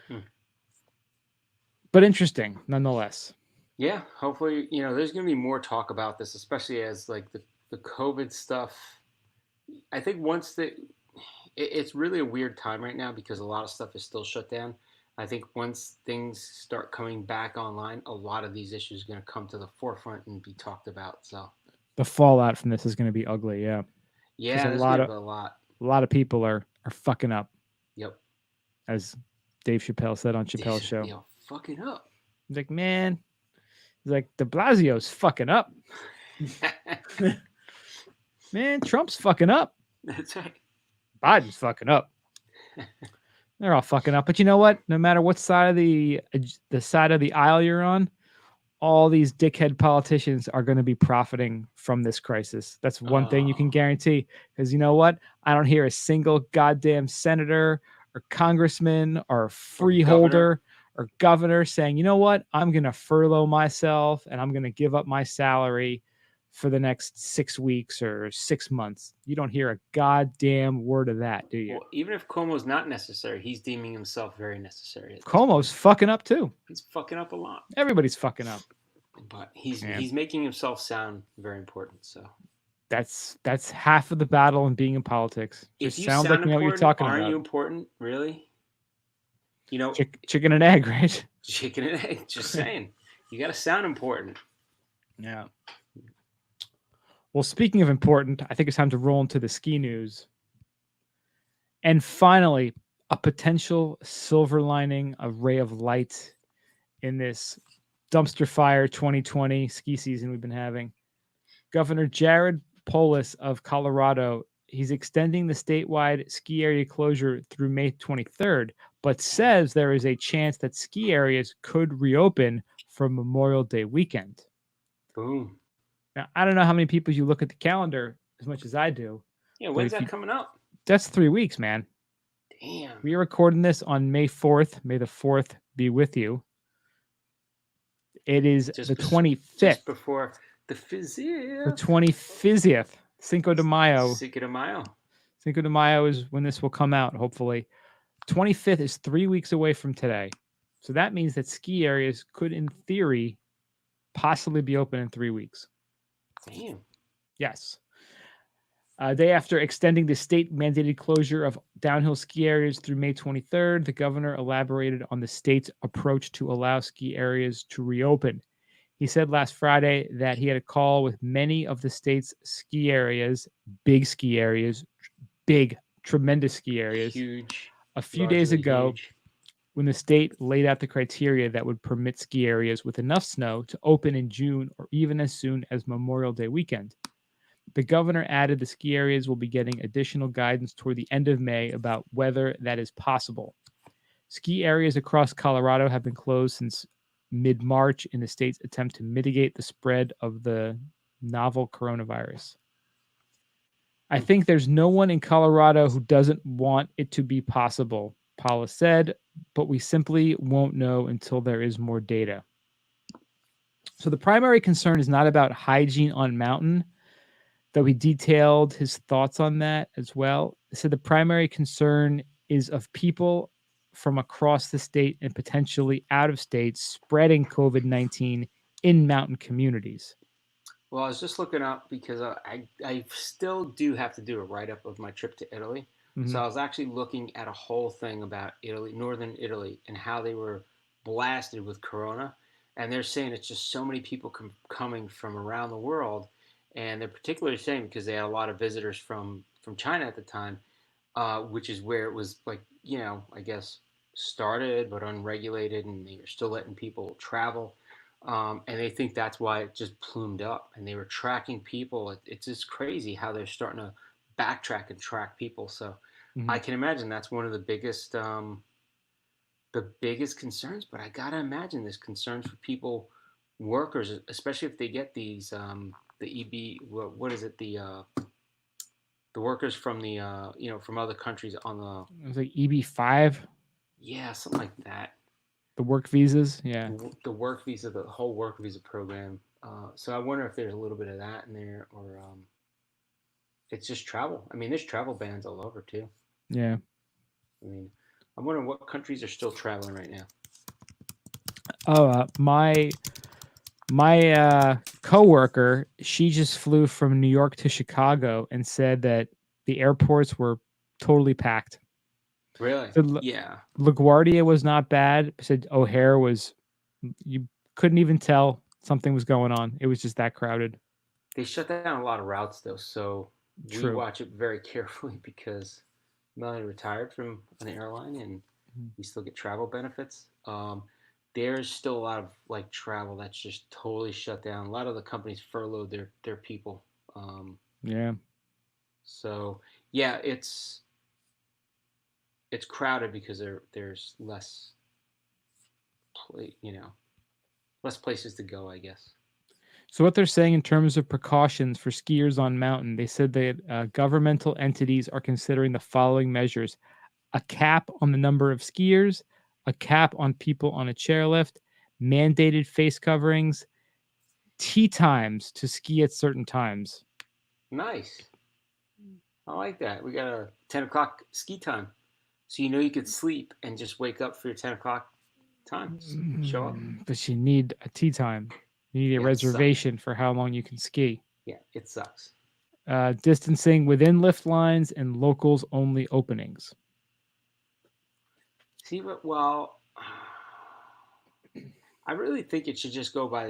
Hmm. But interesting nonetheless. Yeah, hopefully, there's going to be more talk about this, especially as like the COVID stuff. I think it's really a weird time right now because a lot of stuff is still shut down. I think once things start coming back online, a lot of these issues are going to come to the forefront and be talked about. So The fallout from this is going to be ugly, yeah. yeah, A there's lot going to of be a lot. a lot of people are fucking up, Yep. as Dave Chappelle said on Chappelle's show. Fucking up. He's like, man, he's like, De Blasio's fucking up. Man, Trump's fucking up. That's right. Biden's fucking up. They're all fucking up. But you know what? No matter what side of the side of the aisle you're on, all these dickhead politicians are going to be profiting from this crisis. That's one thing you can guarantee. Because you know what? I don't hear a single goddamn senator or congressman or freeholder or governor saying, you know what? I'm going to furlough myself and I'm going to give up my salary for the next 6 weeks or 6 months. You don't hear a goddamn word of that, do you? Well, even if Cuomo's not necessary, he's deeming himself very necessary. Cuomo's fucking up too. He's fucking up a lot. Everybody's fucking up. But he's making himself sound very important. So that's half of the battle in being in politics. If Just you sounds like you know what you're talking aren't about. you important? Really? Chicken and egg, right? Chicken and egg. Just saying. You got to sound important. Yeah. Well, speaking of important, I think it's time to roll into the ski news. And finally, a potential silver lining, a ray of light in this dumpster fire 2020 ski season we've been having. Governor Jared Polis of Colorado, he's extending the statewide ski area closure through May 23rd, but says there is a chance that ski areas could reopen for Memorial Day weekend. Boom. Now, I don't know how many people you look at the calendar as much as I do. Yeah, when's that coming up? That's 3 weeks, man. Damn. We are recording this on May 4th. May the 4th be with you. It is the 25th. Just before the 50th. The 25th. Cinco de Mayo. Cinco de Mayo. Cinco de Mayo is when this will come out, hopefully. 25th is 3 weeks away from today. So that means that ski areas could, in theory, possibly be open in 3 weeks. Damn. Yes. A day after extending the state-mandated closure of downhill ski areas through May 23rd, the governor elaborated on the state's approach to allow ski areas to reopen. He said last Friday that he had a call with many of the state's ski areas, big, tremendous ski areas, huge, a few days ago, when the state laid out the criteria that would permit ski areas with enough snow to open in June or even as soon as Memorial Day weekend. The governor added the ski areas will be getting additional guidance toward the end of May about whether that is possible. Ski areas across Colorado have been closed since mid-March in the state's attempt to mitigate the spread of the novel coronavirus. I think there's no one in Colorado who doesn't want it to be possible, Paula said, but we simply won't know until there is more data. So the primary concern is not about hygiene on mountain, though he detailed his thoughts on that as well. He said the primary concern is of people from across the state and potentially out of state spreading COVID-19 in mountain communities. Well, I was just looking up because I still do have to do a write up of my trip to Italy. So I was actually looking at a whole thing about Italy, northern Italy, and how they were blasted with Corona. And they're saying it's just so many people coming from around the world, and they're particularly saying because they had a lot of visitors from China at the time, which is where it was like I guess started but unregulated, and they were still letting people travel. And they think that's why it just plumed up, and they were tracking people. It's just crazy how they're starting to backtrack and track people. So I can imagine that's one of the biggest concerns. But I gotta imagine there's concerns for people, workers, especially if they get these the EB. What is it? The workers from the from other countries on the It was like EB5, something like that. the work visas. Yeah. The work visa, the whole work visa program. So I wonder if there's a little bit of that in there, or it's just travel. I mean, there's travel bans all over too. Yeah. I mean, I'm wondering what countries are still traveling right now. Oh, my coworker, she just flew from New York to Chicago and said that the airports were totally packed. Really? So Yeah. LaGuardia was not bad. Said O'Hare was, you couldn't even tell something was going on. It was just that crowded. They shut down a lot of routes though, so we True. watch it very carefully because Melanie retired from an airline, and we still get travel benefits. There's still a lot of like travel that's just totally shut down. A lot of the companies furloughed their people. Yeah. So yeah, it's crowded because there's less less places to go, I guess. So what they're saying in terms of precautions for skiers on mountain, they said that governmental entities are considering the following measures: a cap on the number of skiers, a cap on people on a chairlift, mandated face coverings, tee times to ski at certain times. Nice. I like that. We got a 10 o'clock ski time, so you could sleep and just wake up for your 10 o'clock time. Show up. But you need a tee time. You need a Yeah, it sucks. reservation for how long you can ski. Yeah, it sucks. Distancing within lift lines and locals only openings. See, well, I really think it should just go by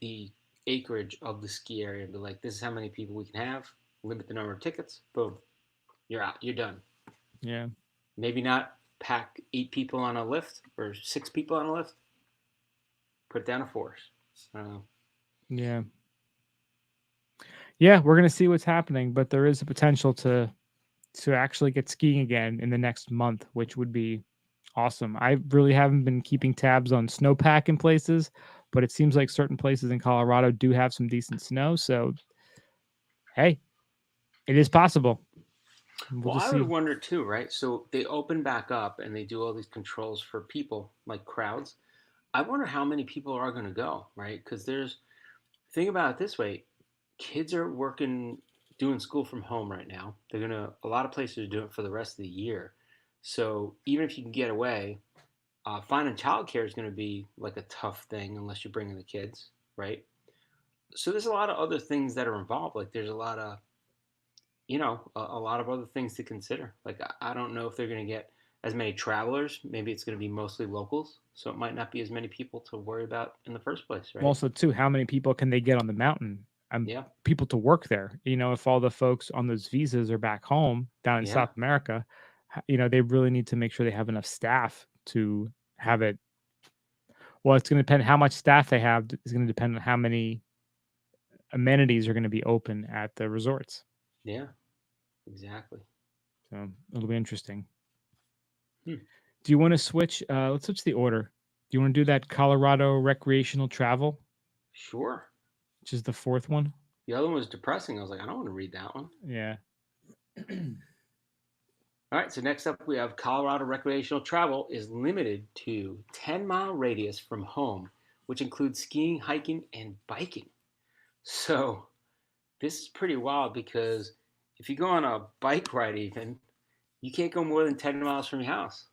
the acreage of the ski area and be like, this is how many people we can have. Limit the number of tickets. Boom, you're out. You're done. Yeah. Maybe not pack 8 people on a lift or 6 people on a lift. Put down a force. Yeah. Yeah, we're gonna see what's happening, but there is a potential to actually get skiing again in the next month, which would be awesome. I really haven't been keeping tabs on snowpack in places, but it seems like certain places in Colorado do have some decent snow. So, hey, it is possible. Well, I would wonder too, right? So they open back up and they do all these controls for people, like crowds. I wonder how many people are going to go, right? Because think about it this way: kids are working, doing school from home right now. A lot of places are doing it for the rest of the year. So even if you can get away, finding childcare is going to be like a tough thing unless you're bringing the kids, right? So there's a lot of other things that are involved. Like there's a lot of a lot of other things to consider. Like I don't know if they're going to get as many travelers. Maybe it's going to be mostly locals, so it might not be as many people to worry about in the first place, right? Also, too, how many people can they get on the mountain? Yeah. People to work there. If all the folks on those visas are back home down in Yeah. South America, they really need to make sure they have enough staff to have it. Well, it's going to depend how much staff they have. Is going to depend on how many amenities are going to be open at the resorts. Yeah, exactly. So it'll be interesting. Hmm. Do you want to switch? Let's switch the order. Do you want to do that Colorado recreational travel, Sure. which is the fourth one? The other one was depressing. I was like, I don't want to read that one. Yeah. All right, so next up we have Colorado recreational travel is limited to 10-mile radius from home, which includes skiing, hiking, and biking. So this is pretty wild because if you go on a bike ride even, you can't go more than 10 miles from your house.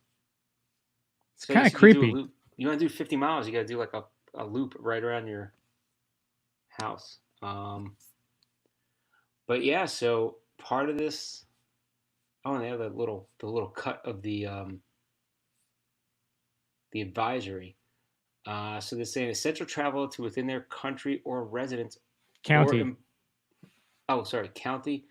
It's So I kind guess of you could do a creepy. loop. You want to do 50 miles, you got to do like a loop right around your house. But yeah, so part of this, oh, and they have the little cut of the advisory. So they're saying essential travel to within their country or residence or County. county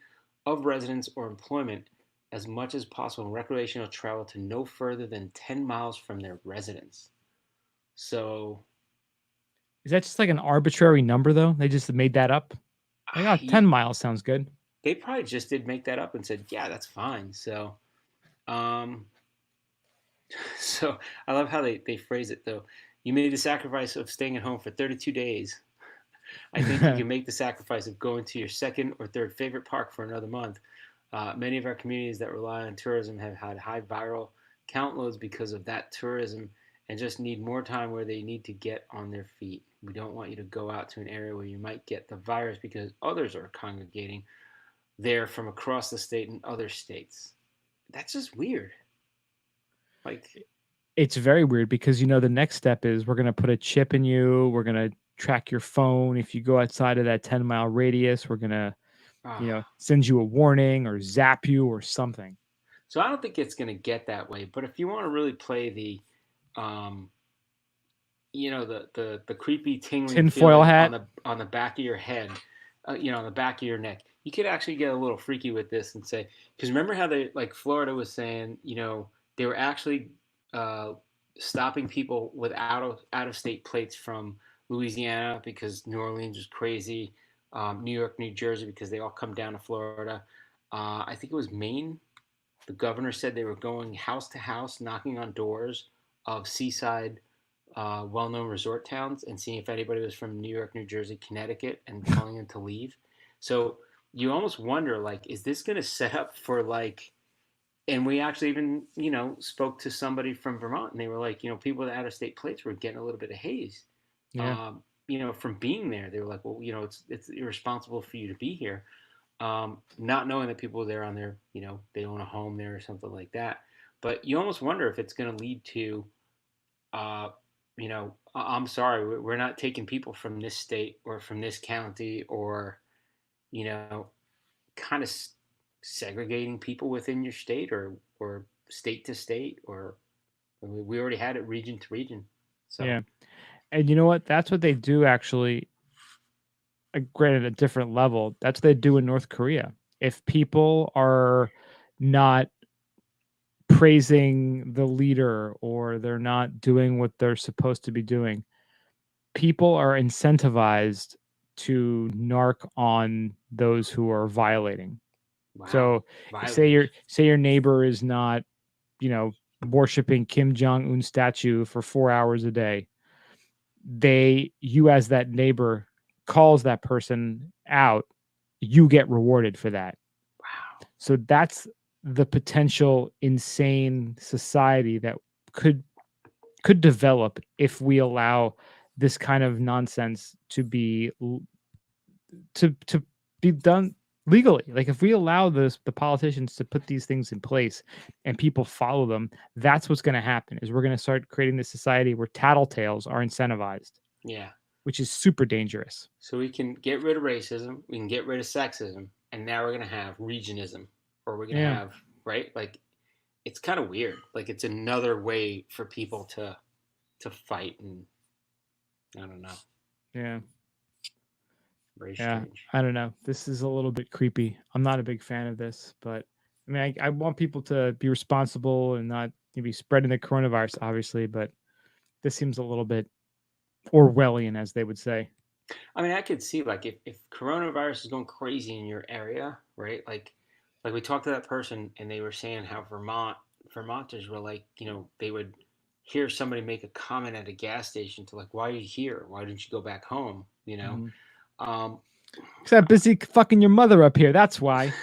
of residence or employment as much as possible in recreational travel to no further than 10 miles from their residence. So, Is that just like an arbitrary number, though? They just made that up? Like, oh, 10 miles sounds good. they probably just did make that up and said, yeah, that's fine. Um, so I love how they phrase it, though. You made the sacrifice of staying at home for 32 days. I think you can make the sacrifice of going to your second or third favorite park for another month. Many of our communities that rely on tourism have had high viral count loads because of that tourism and just need more time where they need to get on their feet. We don't want you to go out to an area where you might get the virus because others are congregating there from across the state and other states. That's just weird. Like, It's very weird because, the next step is we're going to put a chip in you. We're going to track your phone. If you go outside of that 10-mile radius, we're going to, send you a warning or zap you or something. So I don't think it's going to get that way. But if you want to really play the, the creepy tingling Tinfoil feeling hat. on the back of your head, on the back of your neck, you could actually get a little freaky with this and say, because remember how they like Florida was saying, they were actually stopping people with out of state plates from Louisiana because New Orleans was crazy, New York, New Jersey because they all come down to Florida. I think it was Maine. The governor said they were going house to house, knocking on doors of seaside, well-known resort towns, and seeing if anybody was from New York, New Jersey, Connecticut, and telling them to leave. So you almost wonder, like, is this going to set up for like? And we actually even, spoke to somebody from Vermont, and they were like, people with out-of-state plates were getting a little bit of haze. Yeah. From being there, they were like, well, it's irresponsible for you to be here. Not knowing that people there on their, they own a home there or something like that. But you almost wonder if it's going to lead to, I'm sorry, we're not taking people from this state or from this county or, kind of segregating people within your state or state to state or we already had it region to region. So Yeah. And you know what? That's what they do actually. Granted, a different level. That's what they do in North Korea. If people are not praising the leader or they're not doing what they're supposed to be doing, people are incentivized to narc on those who are violating. wow, So violators. say your neighbor is not, worshiping Kim Jong Un statue for 4 hours a day. You as that neighbor calls that person out, you get rewarded for that. Wow. So that's the potential insane society that could develop if we allow this kind of nonsense to be done legally. Like if we allow the politicians to put these things in place and people follow them, that's what's going to happen. Is we're going to start creating this society where tattletales are incentivized. Yeah. Which is super dangerous. So we can get rid of racism, we can get rid of sexism, and now we're going to have regionism, or we're going to have, right? Like, it's kind of weird. Like, it's another way for people to fight, and I don't know. Yeah. Very strange. I don't know. This is a little bit creepy. I'm not a big fan of this, but I mean, I want people to be responsible and not be spreading the coronavirus, obviously, but this seems a little bit Orwellian, as they would say. I mean, I could see like if coronavirus is going crazy in your area, right? Like we talked to that person and they were saying how Vermonters were like, they would hear somebody make a comment at a gas station to like, why are you here? Why didn't you go back home? Mhm. Um, Because I'm busy fucking your mother up here. That's why.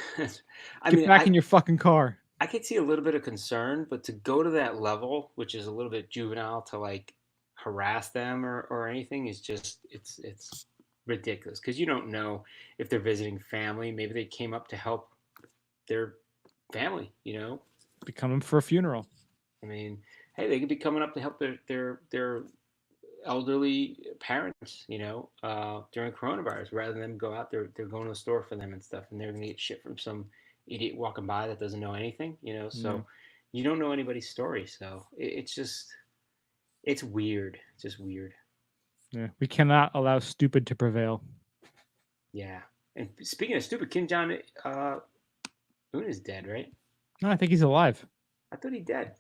I Get mean, back in your fucking car. I could see a little bit of concern, but to go to that level, which is a little bit juvenile, to like harass them or anything is just it's ridiculous because you don't know if they're visiting family. Maybe they came up to help their family. Be coming for a funeral. I mean, hey, they could be coming up to help their elderly parents. During coronavirus, rather than them go out there, they're going to the store for them and stuff, and they're gonna get shit from some idiot walking by that doesn't know anything. Yeah. So you don't know anybody's story. So it's just it's weird. It's just weird. Yeah. We cannot allow stupid to prevail. Yeah. And speaking of stupid, Kim Jong Un is dead, right? No, I think he's alive. I thought he dead.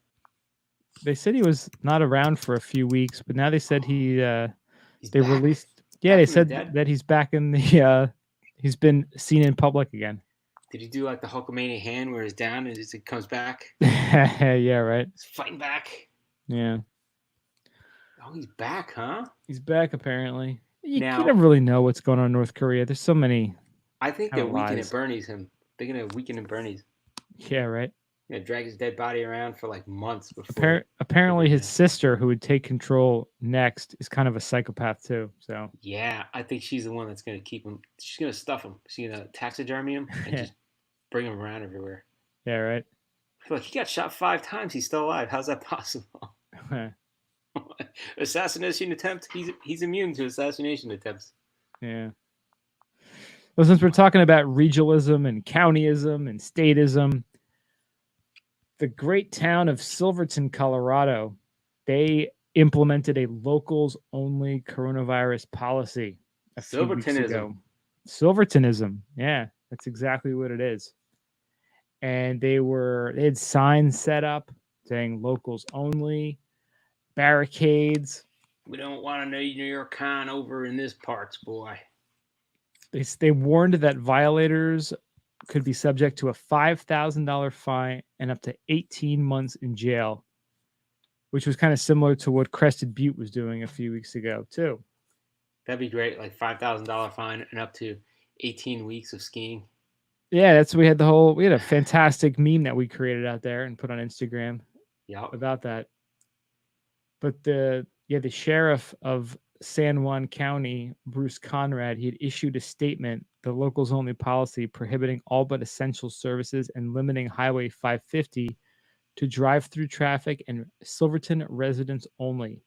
They said he was not around for a few weeks, but now they said He's they back. released. Yeah, Back they from the said dead? that he's back in the. He's been seen in public again. Did he do like the Hulkamania hand where he's down and it comes back? Yeah, right. He's fighting back. Yeah, Oh, he's back, huh? he's back apparently. You Now- never really know what's going on in North Korea. There's so many. I think Kinda they're weakening lies. Bernie's him. They're gonna weaken him Bernie's. Yeah, right. Drag his dead body around for like months before. Apparently, his Yeah. sister, who would take control next, is kind of a psychopath too. So Yeah, I think she's the one that's gonna keep him. She's gonna stuff him. She's gonna taxidermy him and just bring him around everywhere. yeah, right. Like he got shot 5 times. He's still alive. How's that possible? Assassination attempt. He's immune to assassination attempts. Yeah. Well, since we're talking about regionalism and countyism and statism, the great town of Silverton, Colorado, they implemented a locals only coronavirus policy a few weeks ago. Silvertonism. Yeah, that's exactly what it is. And they had signs set up saying locals only, barricades. We don't want to know your con over in this parts, boy. They warned that violators could be subject to a $5,000 fine and up to 18 months in jail, which was kind of similar to what Crested Butte was doing a few weeks ago, too. That'd be great, like $5,000 fine and up to 18 weeks of skiing. Yeah, we had a fantastic meme that we created out there and put on Instagram about that. But the sheriff of San Juan County, Bruce Conrad, he had issued a statement, the locals only policy prohibiting all but essential services and limiting Highway 550 to drive-through traffic and Silverton residents only.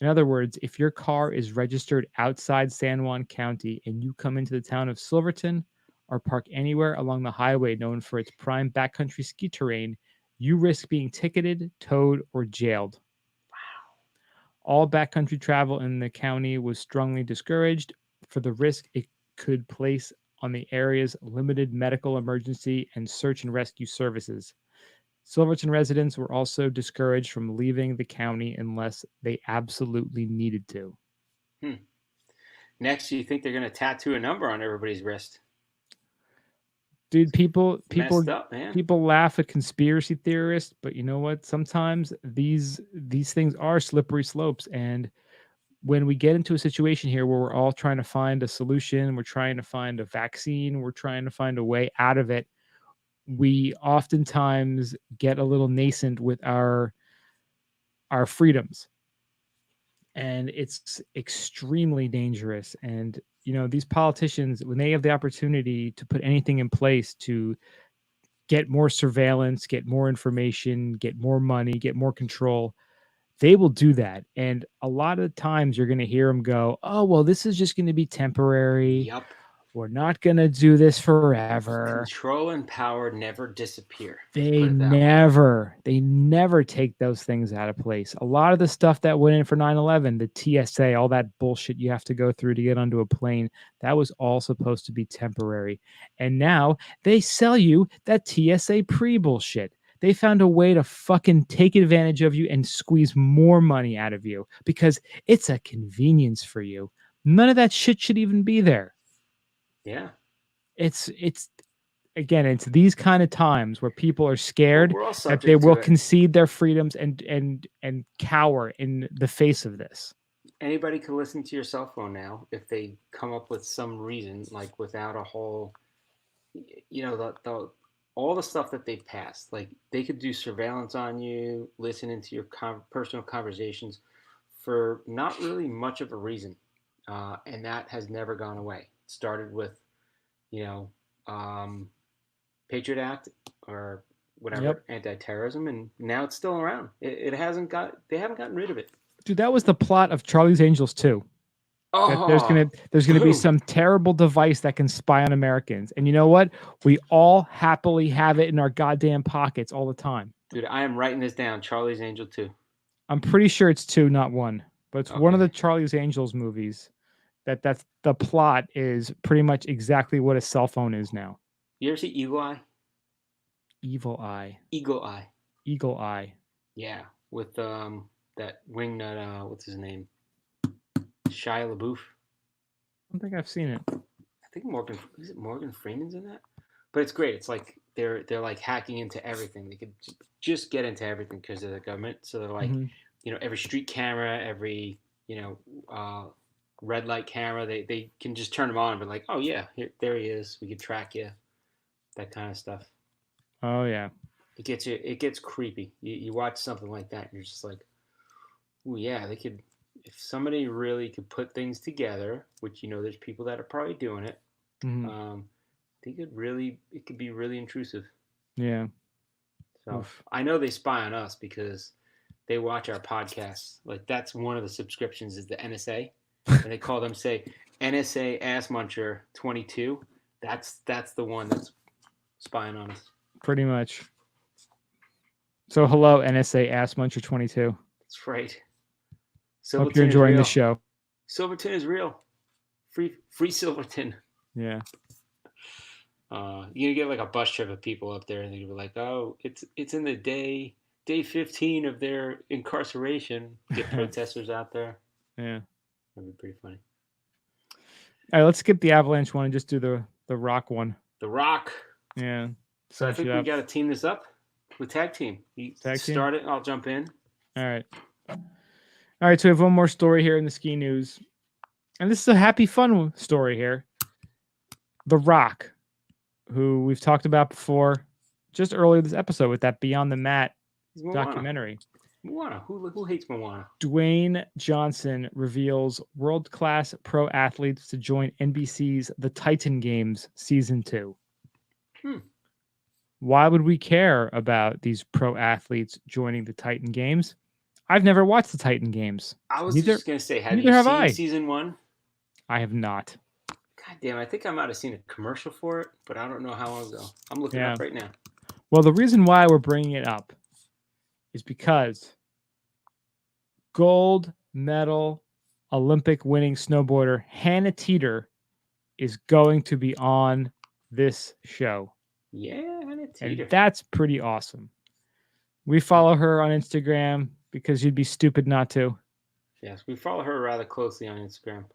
In other words, if your car is registered outside San Juan County and you come into the town of Silverton or park anywhere along the highway known for its prime backcountry ski terrain, you risk being ticketed, towed, or jailed. All backcountry travel in the county was strongly discouraged for the risk it could place on the area's limited medical emergency and search and rescue services. Silverton residents were also discouraged from leaving the county unless they absolutely needed to. Next, you think they're going to tattoo a number on everybody's wrist? Dude, people Messed up, man. People laugh at conspiracy theorists, but you know what? Sometimes these things are slippery slopes, and when we get into a situation here where we're all trying to find a solution, we're trying to find a vaccine, we're trying to find a way out of it, we oftentimes get a little nascent with our freedoms, and it's extremely dangerous. And these politicians, when they have the opportunity to put anything in place to get more surveillance, get more information, get more money, get more control, they will do that. And a lot of times you're going to hear them go, oh, well, this is just going to be temporary. Yep. We're not going to do this forever. Control and power never disappear. They never take those things out of place. A lot of the stuff that went in for 9/11, the TSA, all that bullshit you have to go through to get onto a plane, that was all supposed to be temporary. And now they sell you that TSA pre-bullshit. They found a way to fucking take advantage of you and squeeze more money out of you because it's a convenience for you. None of that shit should even be there. Yeah. It's again, it's these kind of times where people are Well, scared we're all that they subject will to it. concede their freedoms and cower in the face of this. Anybody could listen to your cell phone now if they come up with some reason, like without a whole, the all the stuff that they've passed. Like they could do surveillance on you, listening to your personal conversations for not really much of a reason, and that has never gone away. It started with, you know, um, Patriot Act or Yep. whatever, anti-terrorism, and now it's still around. It hasn't got. They haven't gotten rid of it. Dude, that was the plot of Charlie's Angels too. That Oh, there's gonna be boom. some terrible device that can spy on Americans. And you know what? We all happily have it in our goddamn pockets all the time. Dude, I am writing this down. Charlie's Angel 2. I'm pretty sure it's 2, not 1. But it's one of Okay. the Charlie's Angels movies that's the plot is pretty much exactly what a cell phone is now. You ever see Eagle Eye? Evil Eye. Eagle Eye. Eagle Eye. Yeah, with that wingnut. What's his name? Shia LaBeouf. I don't think I've seen it. I think Morgan Freeman's in that? But it's great. It's like they're like hacking into everything. They could just get into everything because of the government. So they're like, Mhm. every street camera, every red light camera. They can just turn them on and be like, oh yeah, there he is. We can track you. That kind of stuff. Oh yeah. It gets creepy. You watch something like that, and you're just like, oh yeah, they could. If somebody really could put things together, which there's people that are probably doing it. Mhm. It could be really intrusive. Yeah. So Oof. I know they spy on us because they watch our podcasts. Like that's one of the subscriptions is the NSA, and they call them say NSA Ass Muncher 22. That's the one that's spying on us. Pretty much. So hello, NSA Ass Muncher 22. That's right. Hope you're Silverton is enjoying the real. show. Silverton is real. Free Silverton. Yeah. You get like a bus trip of people up there, and they'll be like, "Oh, it's in the day 15 of their incarceration." Get protesters out there. Yeah. That'd be pretty funny. All right, let's skip the Avalanche one and just do the Rock one. The Rock. Yeah. So I think we got to team this up with tag team. You start it. I'll jump in. All right. All right. So we have one more story here in the ski news, and this is a happy, fun story here. The Rock, who we've talked about before, just earlier this episode with that Beyond the Mat documentary. Moana. Who hates Moana? Dwayne Johnson reveals world-class pro athletes to join NBC's The Titan Games Season 2. Why would we care about these pro athletes joining the Titan Games? I've never watched the Titan Games. I was just going to say, have you seen Season 1? I have not. God damn, I think I might have seen a commercial for it, but I don't know how long ago. I'm looking it up right now. Well, the reason why we're bringing it up is because gold medal Olympic winning snowboarder Hannah Teeter is going to be on this show. Yeah, Hannah Teeter. And that's pretty awesome. We follow her on Instagram because you'd be stupid not to. Yes, we follow her rather closely on Instagram.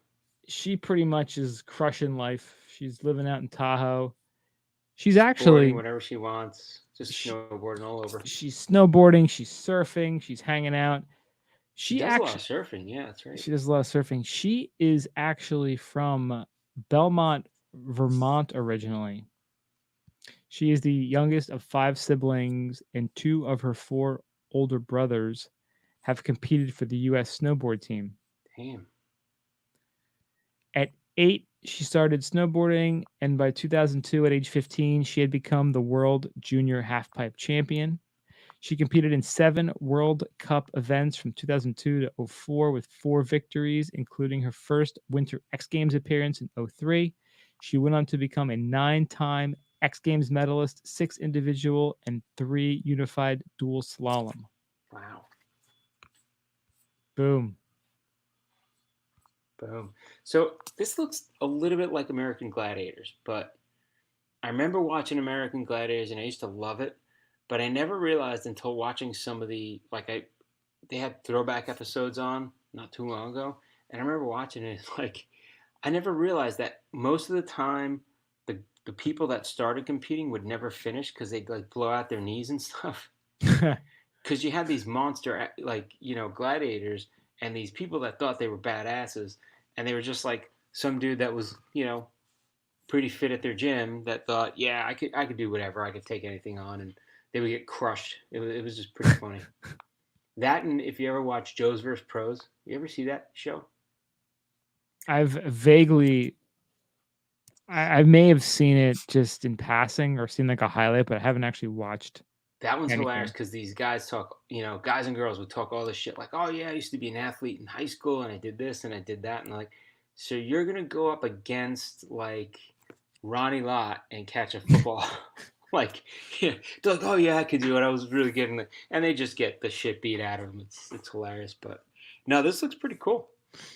She pretty much is crushing life. She's living out in Tahoe. She's actually whatever she wants, just snowboarding all over. She's snowboarding, she's surfing, she's hanging out. She does a lot of surfing. Yeah, that's right. She does a lot of surfing. She is actually from Belmont, Vermont originally. She is the youngest of 5 siblings, and 2 of her 4 older brothers have competed for the U.S. snowboard team. Damn. At 8, she started snowboarding, and by 2002, at age 15, she had become the world junior halfpipe champion. She competed in 7 World Cup events from 2002 to 2004 with 4 victories, including her first Winter X Games appearance in 2003. She went on to become a 9-time X Games medalist, 6 individual and 3 unified dual slalom. Wow. Boom. Boom. So this looks a little bit like American Gladiators, but I remember watching American Gladiators and I used to love it, but I never realized until watching some of the, they had throwback episodes on not too long ago, and I remember watching it, like, I never realized that most of the time the people that started competing would never finish because they'd like blow out their knees and stuff. Because you had these monster like gladiators and these people that thought they were badasses, and they were just like some dude that was pretty fit at their gym that thought, yeah, I could do whatever, I could take anything on, and they would get crushed. It was just pretty funny. That, and if you ever watch Joe's vs. Pros, you ever see that show? I've vaguely, I may have seen it just in passing or seen like a highlight, but I haven't actually watched That one's hilarious anything. because these guys talk, guys and girls would talk all this shit like, oh yeah, I used to be an athlete in high school and I did this and I did that. And like, so you're going to go up against like Ronnie Lott and catch a football. Like, yeah, they're like, oh yeah, I could do it. I was really getting the, and they just get the shit beat out of them. It's hilarious. But no, this looks pretty cool.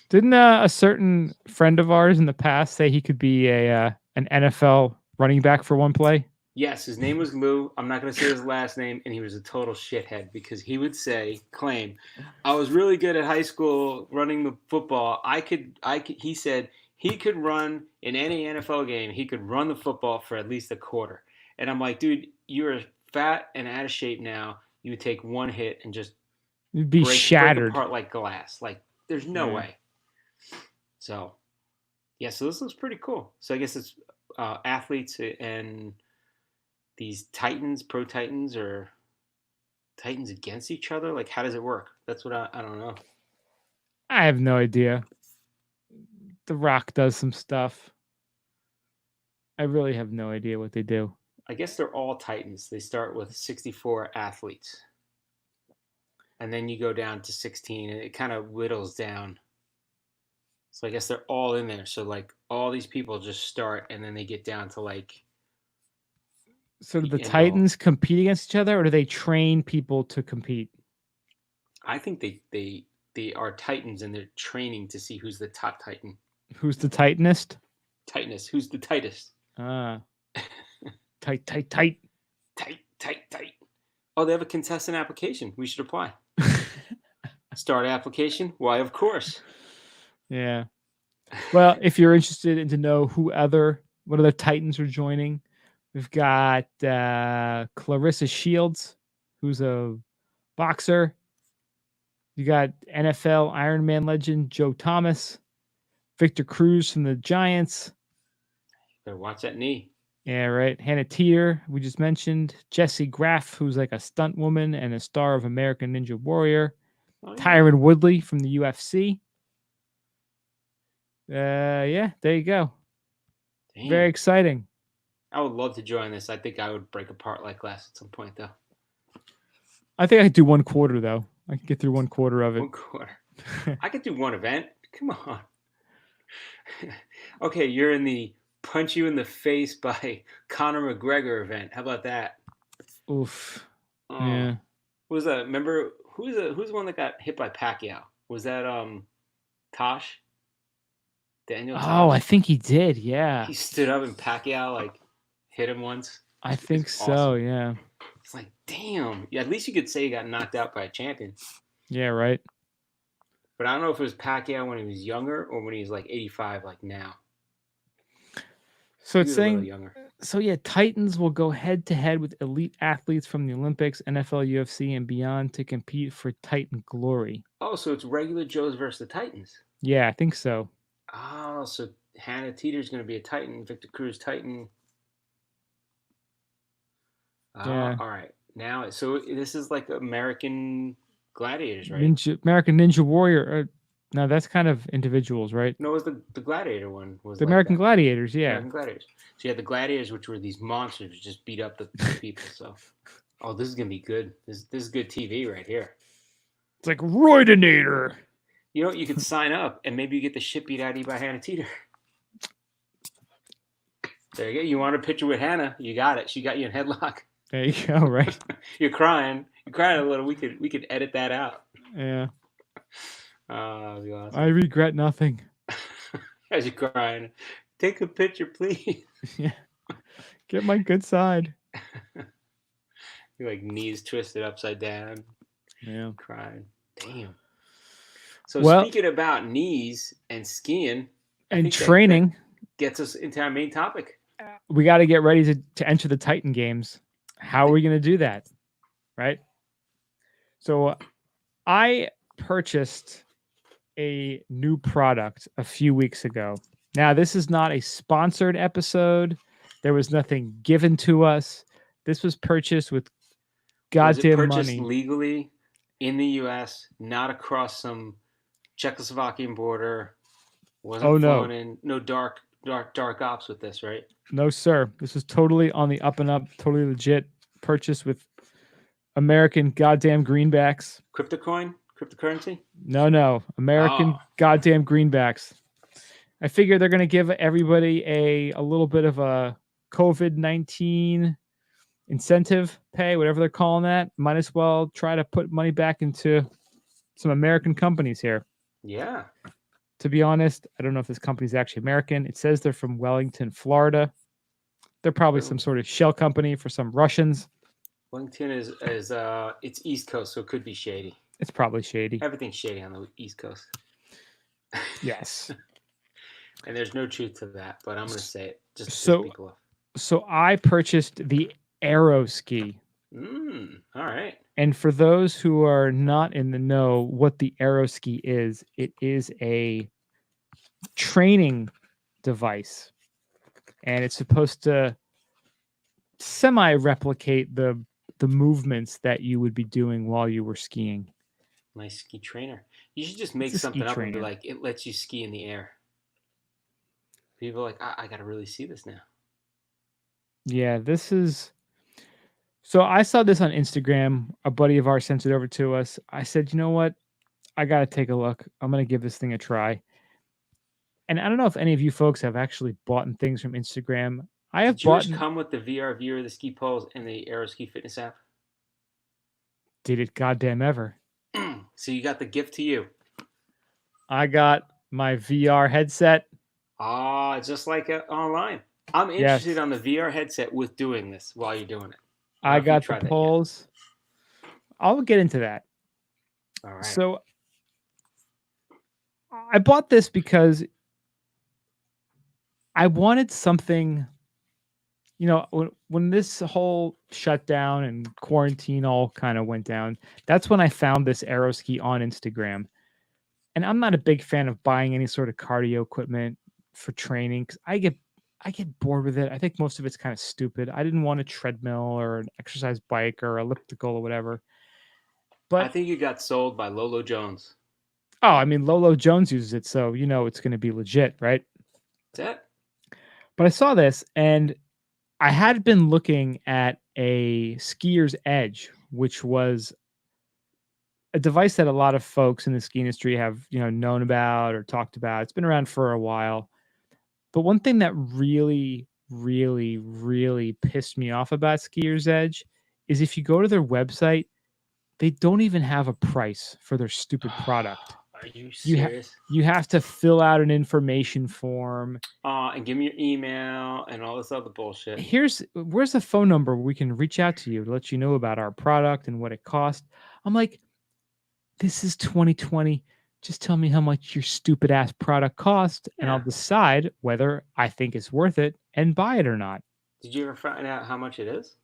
Didn't a certain friend of ours in the past say he could be an NFL running back for one play? Yes, his name was Lou. I'm not going to say his last name, and he was a total shithead because he would claim, I was really good at high school running the football. I could. He said he could run in any NFL game. He could run the football for at least a quarter. And I'm like, dude, you're fat and out of shape now. You would take one hit and just You'd be break shattered. apart like glass. Like, there's no way. So, yeah, so this looks pretty cool. So I guess it's athletes and these Titans, pro Titans, or Titans against each other? Like, how does it work? That's what I don't know. I have no idea. The Rock does some stuff. I really have no idea what they do. I guess they're all Titans. They start with 64 athletes. And then you go down to 16, and it kind of whittles down. So I guess they're all in there. So, like, all these people just start, and then they get down to, like, so do the Titans compete against each other, or do they train people to compete? I think they are Titans, and they're training to see who's the top Titan. Who's the Titanist? Titanist. Who's the tightest? Tight. Tight. Oh, they have a contestant application. We should apply. Start application? Why, of course. Yeah. Well, if you're interested in to know what other Titans are joining, we've got Clarissa Shields, who's a boxer. You got NFL Ironman legend Joe Thomas, Victor Cruz from the Giants. Better watch that knee. Yeah, right. Hannah Teeter, we just mentioned. Jessie Graff, who's like a stunt woman and a star of American Ninja Warrior. Oh, yeah. Tyron Woodley from the UFC. Yeah, there you go. Damn. Very exciting. I would love to join this. I think I would break apart like glass at some point, though. I think I could do 1 quarter, though. I could get through 1 quarter of it. 1 quarter. I could do one event. Come on. Okay, you're in the punch you in the face by Conor McGregor event. How about that? Oof. Yeah. What was that? Remember who's the one that got hit by Pacquiao? Was that Tosh? Daniel Tosh? Oh, I think he did. Yeah. He stood up and Pacquiao like hit him once. I think so. Yeah. It's like, damn. Yeah, at least you could say he got knocked out by a champion. Yeah. Right. But I don't know if it was Pacquiao when he was younger or when he was like 85, like now. So it's saying, so yeah, Titans will go head to head with elite athletes from the Olympics, NFL, UFC, and beyond to compete for Titan glory. Oh, so it's regular Joes versus the Titans. Yeah, I think so. Oh, so Hannah Teeter's going to be a Titan, Victor Cruz Titan. Yeah. All right. Now, so this is like American Gladiators, right? American Ninja Warrior. No, that's kind of individuals, right? No, it was the Gladiator one. Was the American Gladiators, yeah. American Gladiators. So you had the Gladiators, which were these monsters who just beat up the people. So, this is going to be good. This is good TV right here. It's like Roidinator. You know, you could sign up and maybe you get the shit beat out of you by Hannah Teeter. There you go. You want a picture with Hannah? You got it. She got you in headlock. There you go. Right. You're crying. You're crying a little. We could edit that out. Yeah. Awesome. I regret nothing. As you're crying, take a picture, please. Yeah. Get my good side. You're like knees twisted upside down. Yeah. Crying. Damn. So speaking about knees and skiing. I And think that training, gets us into our main topic. we got to get ready to enter the Titan games. How are we going to do that? Right. So I purchased a new product a few weeks ago. Now, this is not a sponsored episode. There was nothing given to us. This was purchased with Was it goddamn purchased money. legally in the U.S., not across some Czechoslovakian border? Oh Wasn't no. flown in. No dark ops with this, right? No, sir. This was totally on the up and up, totally legit purchase with American goddamn greenbacks. Cryptocurrency. No. American Oh, goddamn greenbacks. I figure they're going to give everybody a little bit of a COVID-19 incentive pay, whatever they're calling that. Might as well try to put money back into some American companies here. yeah. To be honest, I don't know if this company's actually American. It says they're from Wellington, Florida. They're probably some sort of shell company for some Russians. Wellington is it's East Coast, so it could be shady. It's probably shady. Everything's shady on the East Coast. Yes. And there's no truth to that, but I'm going to say it just to piss people off. So I purchased the Aero Ski. All right. And for those who are not in the know what the Aero Ski is, it is a training device. And it's supposed to semi-replicate the movements that you would be doing while you were skiing. Nice ski trainer. You should just make It's a something ski up and be trainer. like, it lets you ski in the air. People are like, I got to really see this now. Yeah, this is. So I saw this on Instagram. A buddy of ours sent it over to us. I said, you know what? I got to take a look. I'm going to give this thing a try. And I don't know if any of you folks have actually bought things from Instagram. I have Did bought. yours come with the VR viewer, the ski poles, and the Aero Ski Fitness app? Did it goddamn ever? So you got the gift to you. I got my VR headset. Just like online. I'm interested on the VR headset with doing this while you're doing it. I got the poles. I'll get into that. All right. So I bought this because I wanted something, you know, when this whole shutdown and quarantine all kind of went down, that's when I found this Aero Ski on Instagram. And I'm not a big fan of buying any sort of cardio equipment for training because I get bored with it. I think most of it's kind of stupid. I didn't want a treadmill or an exercise bike or elliptical or whatever. But I think you got sold by Lolo Jones. Oh, I mean, Lolo Jones uses it, so you know it's going to be legit, right? That's it. But I saw this, and I had been looking at a skier's edge, which was a device that a lot of folks in the ski industry have, you know, known about or talked about. It's been around for a while. But one thing that really, really, really pissed me off about Skier's Edge is if you go to their website, they don't even have a price for their stupid product. Are you serious? You have to fill out an information form. And give me your email and all this other bullshit. Where's the phone number where we can reach out to you to let you know about our product and what it costs. I'm like, this is 2020. Just tell me how much your stupid ass product costs, and I'll decide whether I think it's worth it and buy it or not. Did you ever find out how much it is?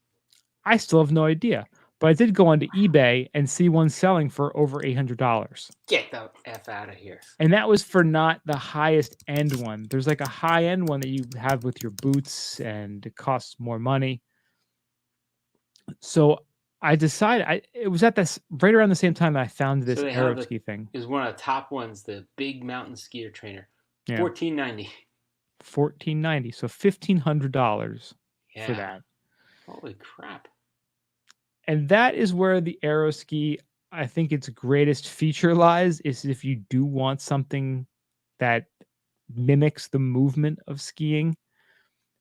I still have no idea. But I did go onto eBay and see one selling for over $800. Get the F out of here. And that was for not the highest end one. There's like a high end one that you have with your boots and it costs more money. So I decided it was at this right around the same time that I found this Aero Ski thing. It was one of the top ones, the big mountain skier trainer. Yeah. $1,490. $1,490. So $1,500 for that. Holy crap. And that is where the Aero Ski, I think its greatest feature lies, is if you do want something that mimics the movement of skiing.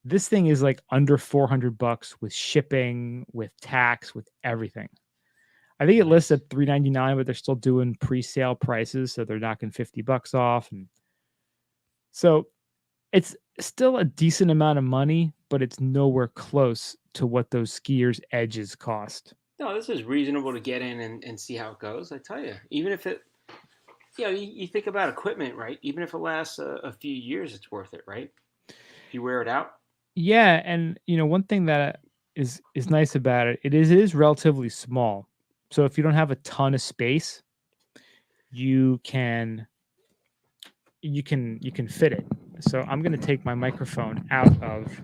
This thing is like under $400 with shipping, with tax, with everything. I think it lists at $399, but they're still doing pre-sale prices, so they're knocking $50 off. And so it's still a decent amount of money, but it's nowhere close to what those skiers' edges cost. No, this is reasonable to get in and see how it goes. I tell you, even if You think about equipment, right? Even if it lasts a few years, it's worth it, right? If you wear it out. Yeah, and one thing that is nice about it, it is relatively small. So if you don't have a ton of space, you can you can fit it. So I'm going to take my microphone out of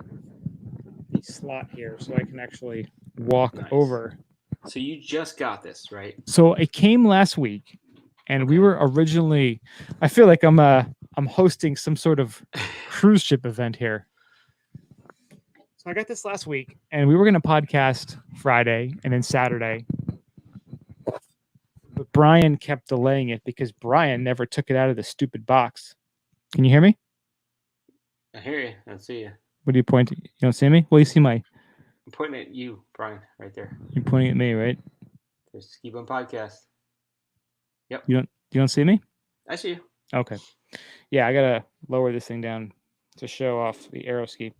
the slot here so I can actually walk Nice. over. So you just got this, right? So it came last week, and we Okay. were originally. I feel like I'm hosting some sort of cruise ship event here. So I got this last week, and we were going to podcast Friday and then Saturday. But Brian kept delaying it because Brian never took it out of the stupid box. Can you hear me? I hear you. I see you. What are you pointing? You don't see me? Well, you see my. I'm pointing at you, Brian, right there. You're pointing at me, right? There's Ski Bum Podcast. Yep. You don't see me? I see you. Okay. Yeah, I gotta lower this thing down to show off the Aero Ski.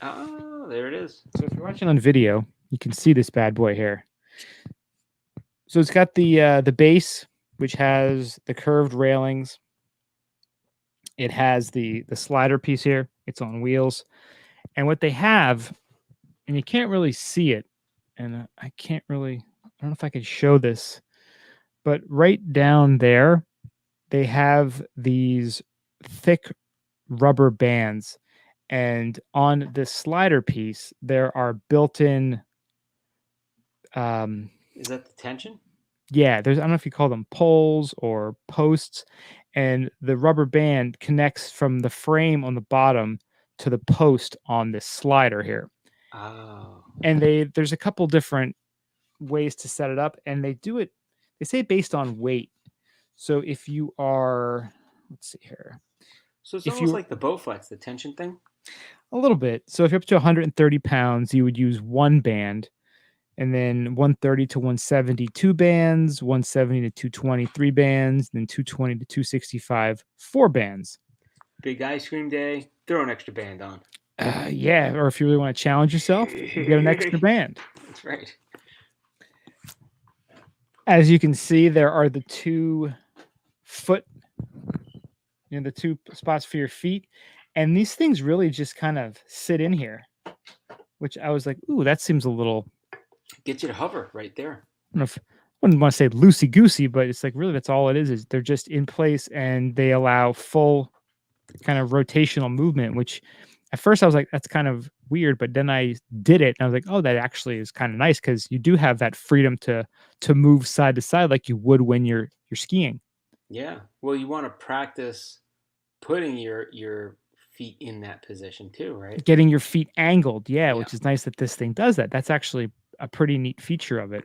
Oh, there it is. So if you're watching on video, you can see this bad boy here. So it's got the base, which has the curved railings. It has the slider piece here. It's on wheels, and what they have, and you can't really see it, and I can't really. I don't know if I can show this, but right down there, they have these thick rubber bands, and on this slider piece, there are built-in. Is that the tension? Yeah, there's I don't know if you call them poles or posts, and the rubber band connects from the frame on the bottom to the post on this slider here. Oh. And there's a couple different ways to set it up, and they say based on weight. So if you are, let's see here. So it's almost like the Bowflex, the tension thing? A little bit. So if you're up to 130 pounds, you would use one band, and then 130 to 170, two bands, 170 to 220, three bands, then 220 to 265, four bands. Big ice cream day, throw an extra band on. Yeah, or if you really want to challenge yourself, you get an extra band. That's right. As you can see, there are the 2 foot, the 2 spots for your feet. And these things really just kind of sit in here, which I was like, ooh, that seems a little. Get you to hover right there. I wouldn't want to say loosey-goosey, but it's like really that's all it is they're just in place and they allow full kind of rotational movement, which at first I was like, that's kind of weird, but then I did it and I was like, oh, that actually is kind of nice because you do have that freedom to move side to side like you would when you're skiing. Yeah. Well, you want to practice putting your feet in that position too, right? Getting your feet angled, yeah, which is nice that this thing does that. That's actually a pretty neat feature of it.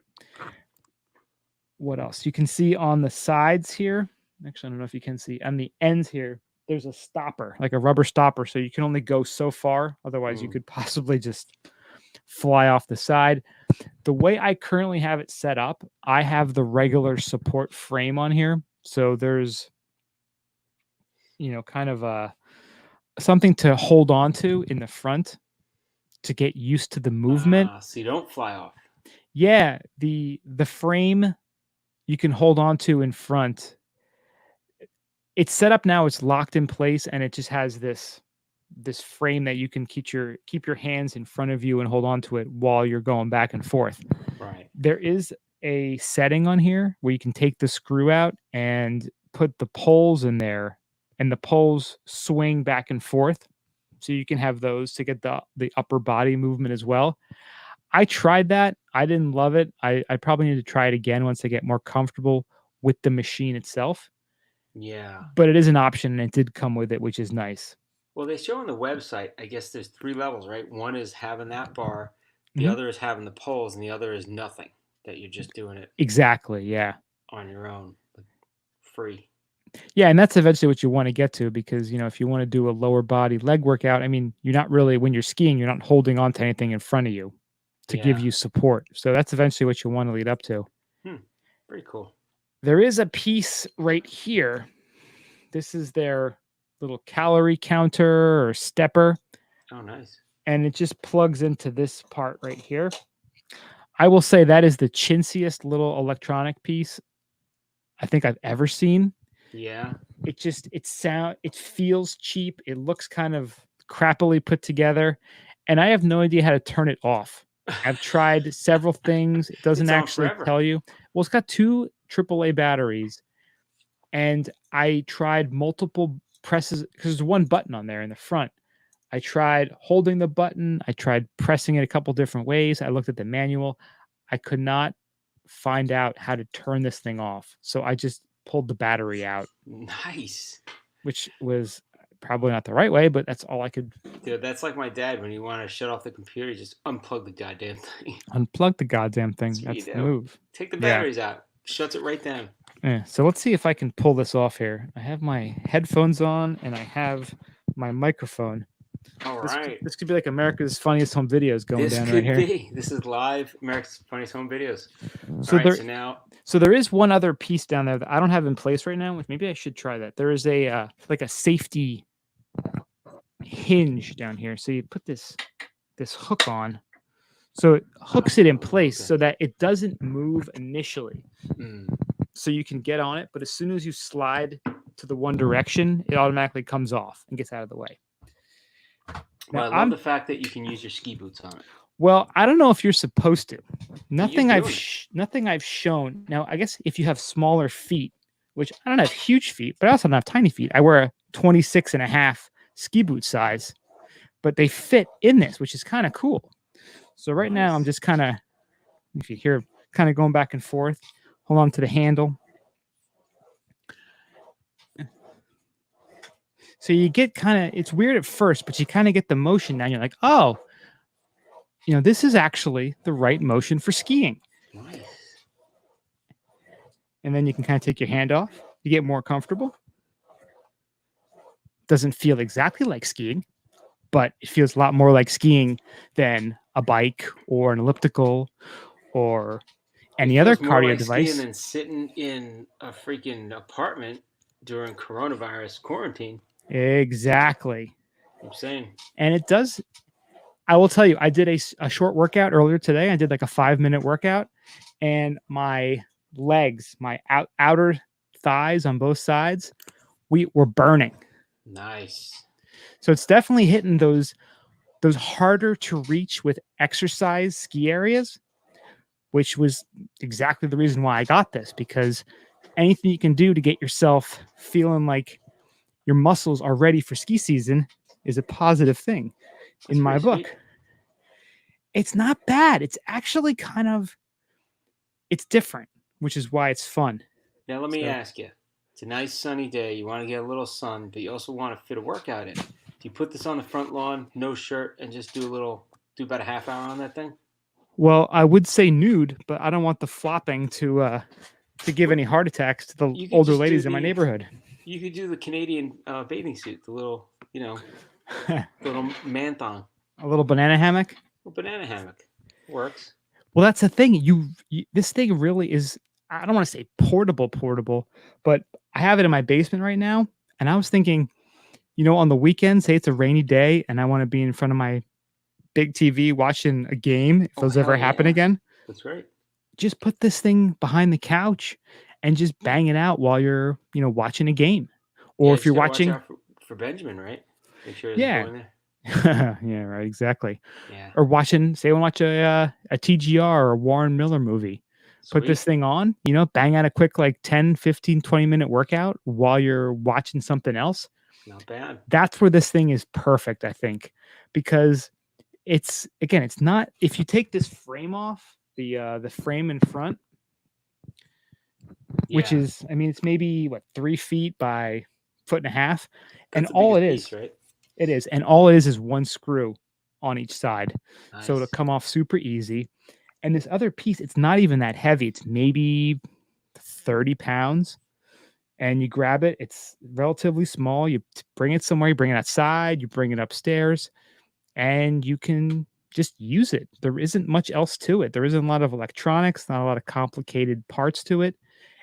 What else? You can see on the sides here. Actually, I don't know if you can see on the ends here. There's a stopper, like a rubber stopper, so you can only go so far. Otherwise, you could possibly just fly off the side. The way I currently have it set up, I have the regular support frame on here. So there's, kind of a something to hold on to in the front to get used to the movement. So you don't fly off. Yeah, the frame you can hold on to in front. It's set up now, it's locked in place, and it just has this frame that you can keep your hands in front of you and hold on to it while you're going back and forth. Right. There is a setting on here where you can take the screw out and put the poles in there, and the poles swing back and forth. So you can have those to get the upper body movement as well. I tried that. I didn't love it. I probably need to try it again once I get more comfortable with the machine itself. Yeah. But it is an option, and it did come with it, which is nice. Well, they show on the website, I guess there's 3 levels, right? One is having that bar, the other is having the poles, and the other is nothing, that you're just doing it. Exactly, yeah. On your own, free. Yeah, and that's eventually what you want to get to because, if you want to do a lower body leg workout, I mean, you're not really, when you're skiing, you're not holding on to anything in front of you to give you support. So that's eventually what you want to lead up to. Pretty cool. There is a piece right here. This is their little calorie counter or stepper. Oh, nice. And it just plugs into this part right here. I will say that is the chintziest little electronic piece I think I've ever seen. Yeah. It feels cheap. It looks kind of crappily put together, and I have no idea how to turn it off. I've tried several things. It doesn't It's on actually forever. tell you. Well, it's got 2 AAA batteries, and I tried multiple presses because there's one button on there in the front. I tried holding the button. I tried pressing it a couple different ways. I looked at the manual. I could not find out how to turn this thing off. So I just pulled the battery out, Nice. which was probably not the right way, but that's all I could. Dude, that's like my dad when you want to shut off the computer, just unplug the goddamn thing. Unplug the goddamn thing. That's what you That's the do. move. Take the Yeah. batteries out. Shuts it right down. Yeah. So let's see if I can pull this off here. I have my headphones on and I have my microphone. All right. This could be like America's Funniest Home Videos going This down could right here. be. This is live America's Funniest Home Videos. So All right, so now So there is one other piece down there that I don't have in place right now, which maybe I should try that. There is a like a safety hinge down here. So you put this hook on. So it hooks it in place so that it doesn't move initially. So you can get on it, but as soon as you slide to the one direction, it automatically comes off and gets out of the way. well, I love the fact that you can use your ski boots on it. Well, I don't know if you're supposed to. Nothing doing I've shown. Now, I guess if you have smaller feet, which I don't have huge feet, but I also don't have tiny feet. I wear a 26 and a half ski boot size, but they fit in this, which is kind of cool. So right now I'm just kind of, if you hear, kind of going back and forth. Hold on to the handle. So you get kind of, it's weird at first, but you kind of get the motion now. You're like, oh, this is actually the right motion for skiing. Nice. And then you can kind of take your hand off. You get more comfortable. Doesn't feel exactly like skiing, but it feels a lot more like skiing than a bike or an elliptical or any other cardio device. Skiing than sitting in a freaking apartment during coronavirus quarantine. Exactly. I'm saying. And it does. I will tell you, I did a short workout earlier today. I did like a 5-minute workout, and my legs, my outer thighs on both sides, were burning. Nice. So it's definitely hitting those harder to reach with exercise ski areas, which was exactly the reason why I got this, because anything you can do to get yourself feeling like your muscles are ready for ski season is a positive thing. That's in my book. Sweet. It's not bad. It's actually it's different, which is why it's fun. Now, let me ask you. It's a nice sunny day. You want to get a little sun, but you also want to fit a workout in. Do you put this on the front lawn, no shirt, and just do about a half hour on that thing? Well, I would say nude, but I don't want the flopping to give any heart attacks to the older ladies in my neighborhood. You could do the Canadian bathing suit, the little, little man thong. A little banana hammock? A banana hammock. Works. Well, that's the thing. This thing really is, I don't want to say portable, but I have it in my basement right now. And I was thinking, on the weekend, say it's a rainy day and I want to be in front of my big TV watching a game, if those ever happen again. That's right. Just put this thing behind the couch and just bang it out while you're, watching a game. Or if you're watching. Watch out for Benjamin, right? Make sure he's going there. Yeah, right, exactly. Yeah. Or say I want to watch a TGR or a Warren Miller movie. Sweet. Put this thing on, bang out a quick 10, 15, 20-minute workout while you're watching something else. Not bad. That's where this thing is perfect, I think, because it's not, if you take this frame off, the frame in front, which is, it's maybe 3 feet by 1.5 feet. And all it is, right? It is. And all it is one screw on each side. Nice. So it'll come off super easy. And this other piece, it's not even that heavy. It's maybe 30 pounds. And you grab it. It's relatively small. You bring it somewhere. You bring it outside. You bring it upstairs. And you can just use it. There isn't much else to it. There isn't a lot of electronics, not a lot of complicated parts to it.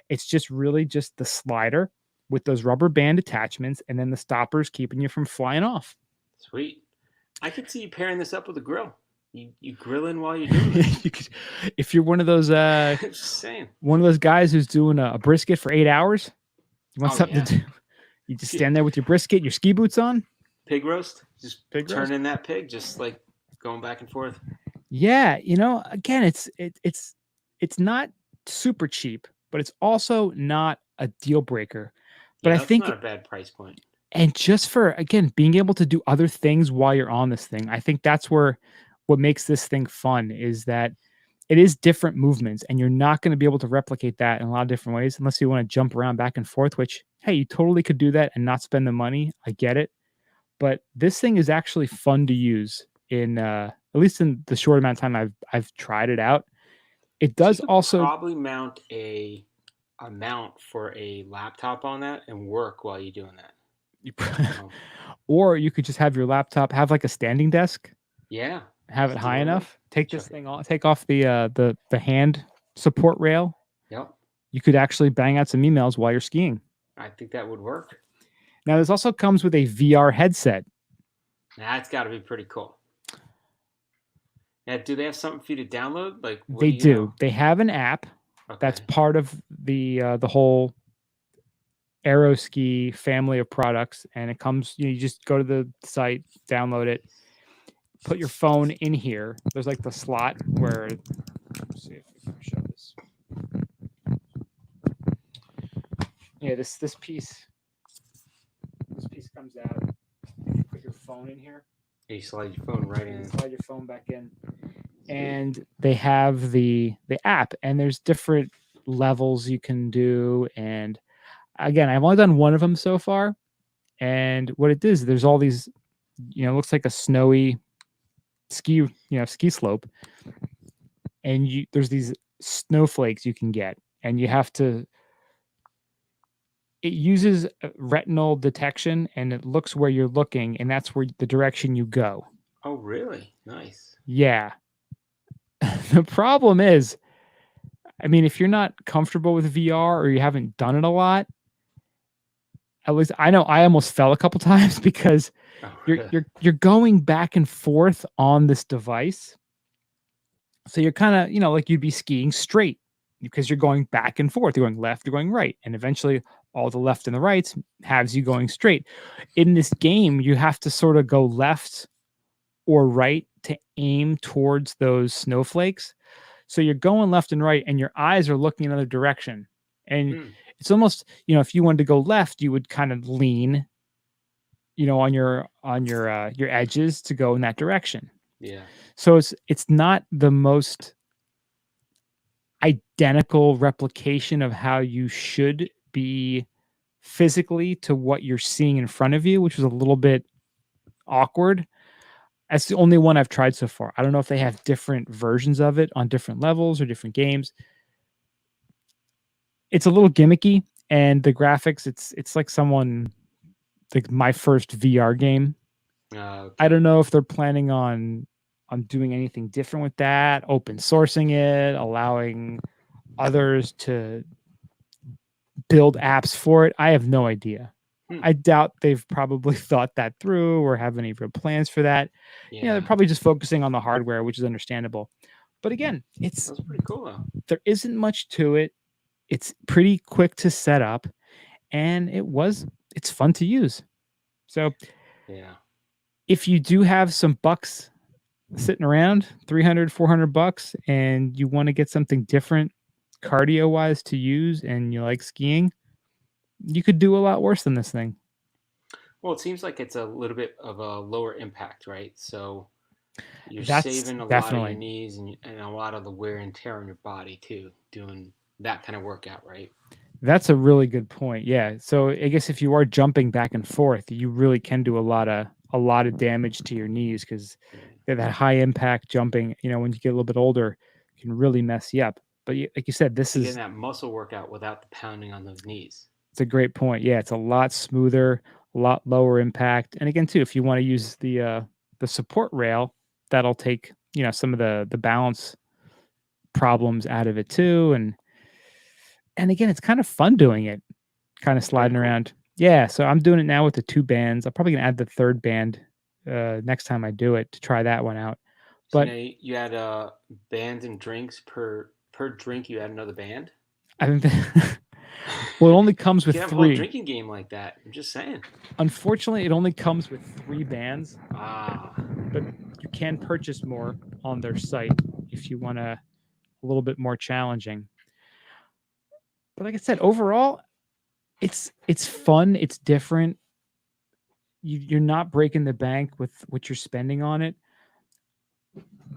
It's just really just the slider with those rubber band attachments and then the stoppers keeping you from flying off. Sweet. I could see you pairing this up with a grill. You grilling while you're doing it. If you're one of those just saying. One of those guys who's doing a brisket for 8 hours, You want Oh something yeah. to do? You just stand there with your brisket, your ski boots on. Pig roast. Just Pig roast. turning that pig, just like going back and forth. Yeah, again, it's not super cheap, but it's also not a deal breaker. But Yeah, I that's not think, a bad price point. and just for again being able to do other things while you're on this thing, I think that's where what makes this thing fun is that it is different movements, and you're not going to be able to replicate that in a lot of different ways unless you want to jump around back and forth. Which, hey, you totally could do that and not spend the money. I get it, but this thing is actually fun to use in at least in the short amount of time I've tried it out. It So does you could also probably mount a mount for a laptop on that and work while you're doing that. So, or you could just have your laptop have like a standing desk, yeah, have it just do high one of those. enough, take this Chuck it. thing off, take off the hand support rail. Yep, You could actually bang out some emails while you're skiing. I think that would work. Now this also comes with a VR headset. That's got to be pretty cool. Now, do they have something for you to download? Like, what They are you do. gonna? They have an app that's Okay. part of the whole Aero Ski family of products, and it comes. You just go to the site, download it, put your phone in here. There's like the slot where. Let's see if we can show this. Yeah, this piece comes out. You put your phone in here. You slide your phone right in. Slide your phone back in, and they have the app, and there's different levels you can do. And again, I've only done one of them so far, and what it is, there's all these, it looks like a snowy ski slope, and there's these snowflakes you can get, and you have to. It uses retinal detection, and it looks where you're looking, and that's where the direction you go. Oh, really? Nice. Yeah. The problem is, I mean, if you're not comfortable with VR or you haven't done it a lot, at least I know I almost fell a couple times because you're going back and forth on this device. So you're kind of, like you'd be skiing straight because you're going back and forth. You're going left, you're going right. And eventually all the left and the rights has you going straight. In this game, you have to sort of go left or right to aim towards those snowflakes. So you're going left and right, and your eyes are looking in another direction. And it's almost, if you wanted to go left, you would kind of lean, on your edges to go in that direction. Yeah. So it's not the most identical replication of how you should be physically to what you're seeing in front of you, which was a little bit awkward. That's the only one I've tried so far. I don't know if they have different versions of it on different levels or different games. It's a little gimmicky, and the graphics, it's like my first VR game. Okay. I don't know if they're planning on doing anything different with that, open sourcing it, allowing others to build apps for it. I have no idea. I doubt they've probably thought that through or have any real plans for that. Yeah. They're probably just focusing on the hardware, which is understandable. But again, That's pretty cool though. There isn't much to it. It's pretty quick to set up, and it's fun to use. So yeah, if you do have some bucks sitting around, $300-$400, and you want to get something different cardio wise to use, and you like skiing, you could do a lot worse than this thing. Well, it seems like it's a little bit of a lower impact, right? So you're saving a lot of your knees and a lot of the wear and tear on your body too, doing that kind of workout, right? That's a really good point. Yeah. So I guess if you are jumping back and forth, you really can do a lot of damage to your knees because that high impact jumping, when you get a little bit older, can really mess you up. But like you said, this is getting that muscle workout without the pounding on those knees. It's a great point. Yeah, it's a lot smoother, a lot lower impact. And again, too, if you want to use the support rail, that'll take some of the balance problems out of it too. And again, it's kind of fun doing it, kind of sliding around. Yeah, so I'm doing it now with the 2 bands. I'm probably gonna add the 3rd band next time I do it to try that one out. But so now you add bands and drinks per drink. You add another band. I think Well, it only comes You with can have a whole 3. drinking game like that. I'm just saying. Unfortunately, it only comes with 3 bands, Ah, but you can purchase more on their site if you want a little bit more challenging. But like I said, overall, it's fun. It's different. You're not breaking the bank with what you're spending on it.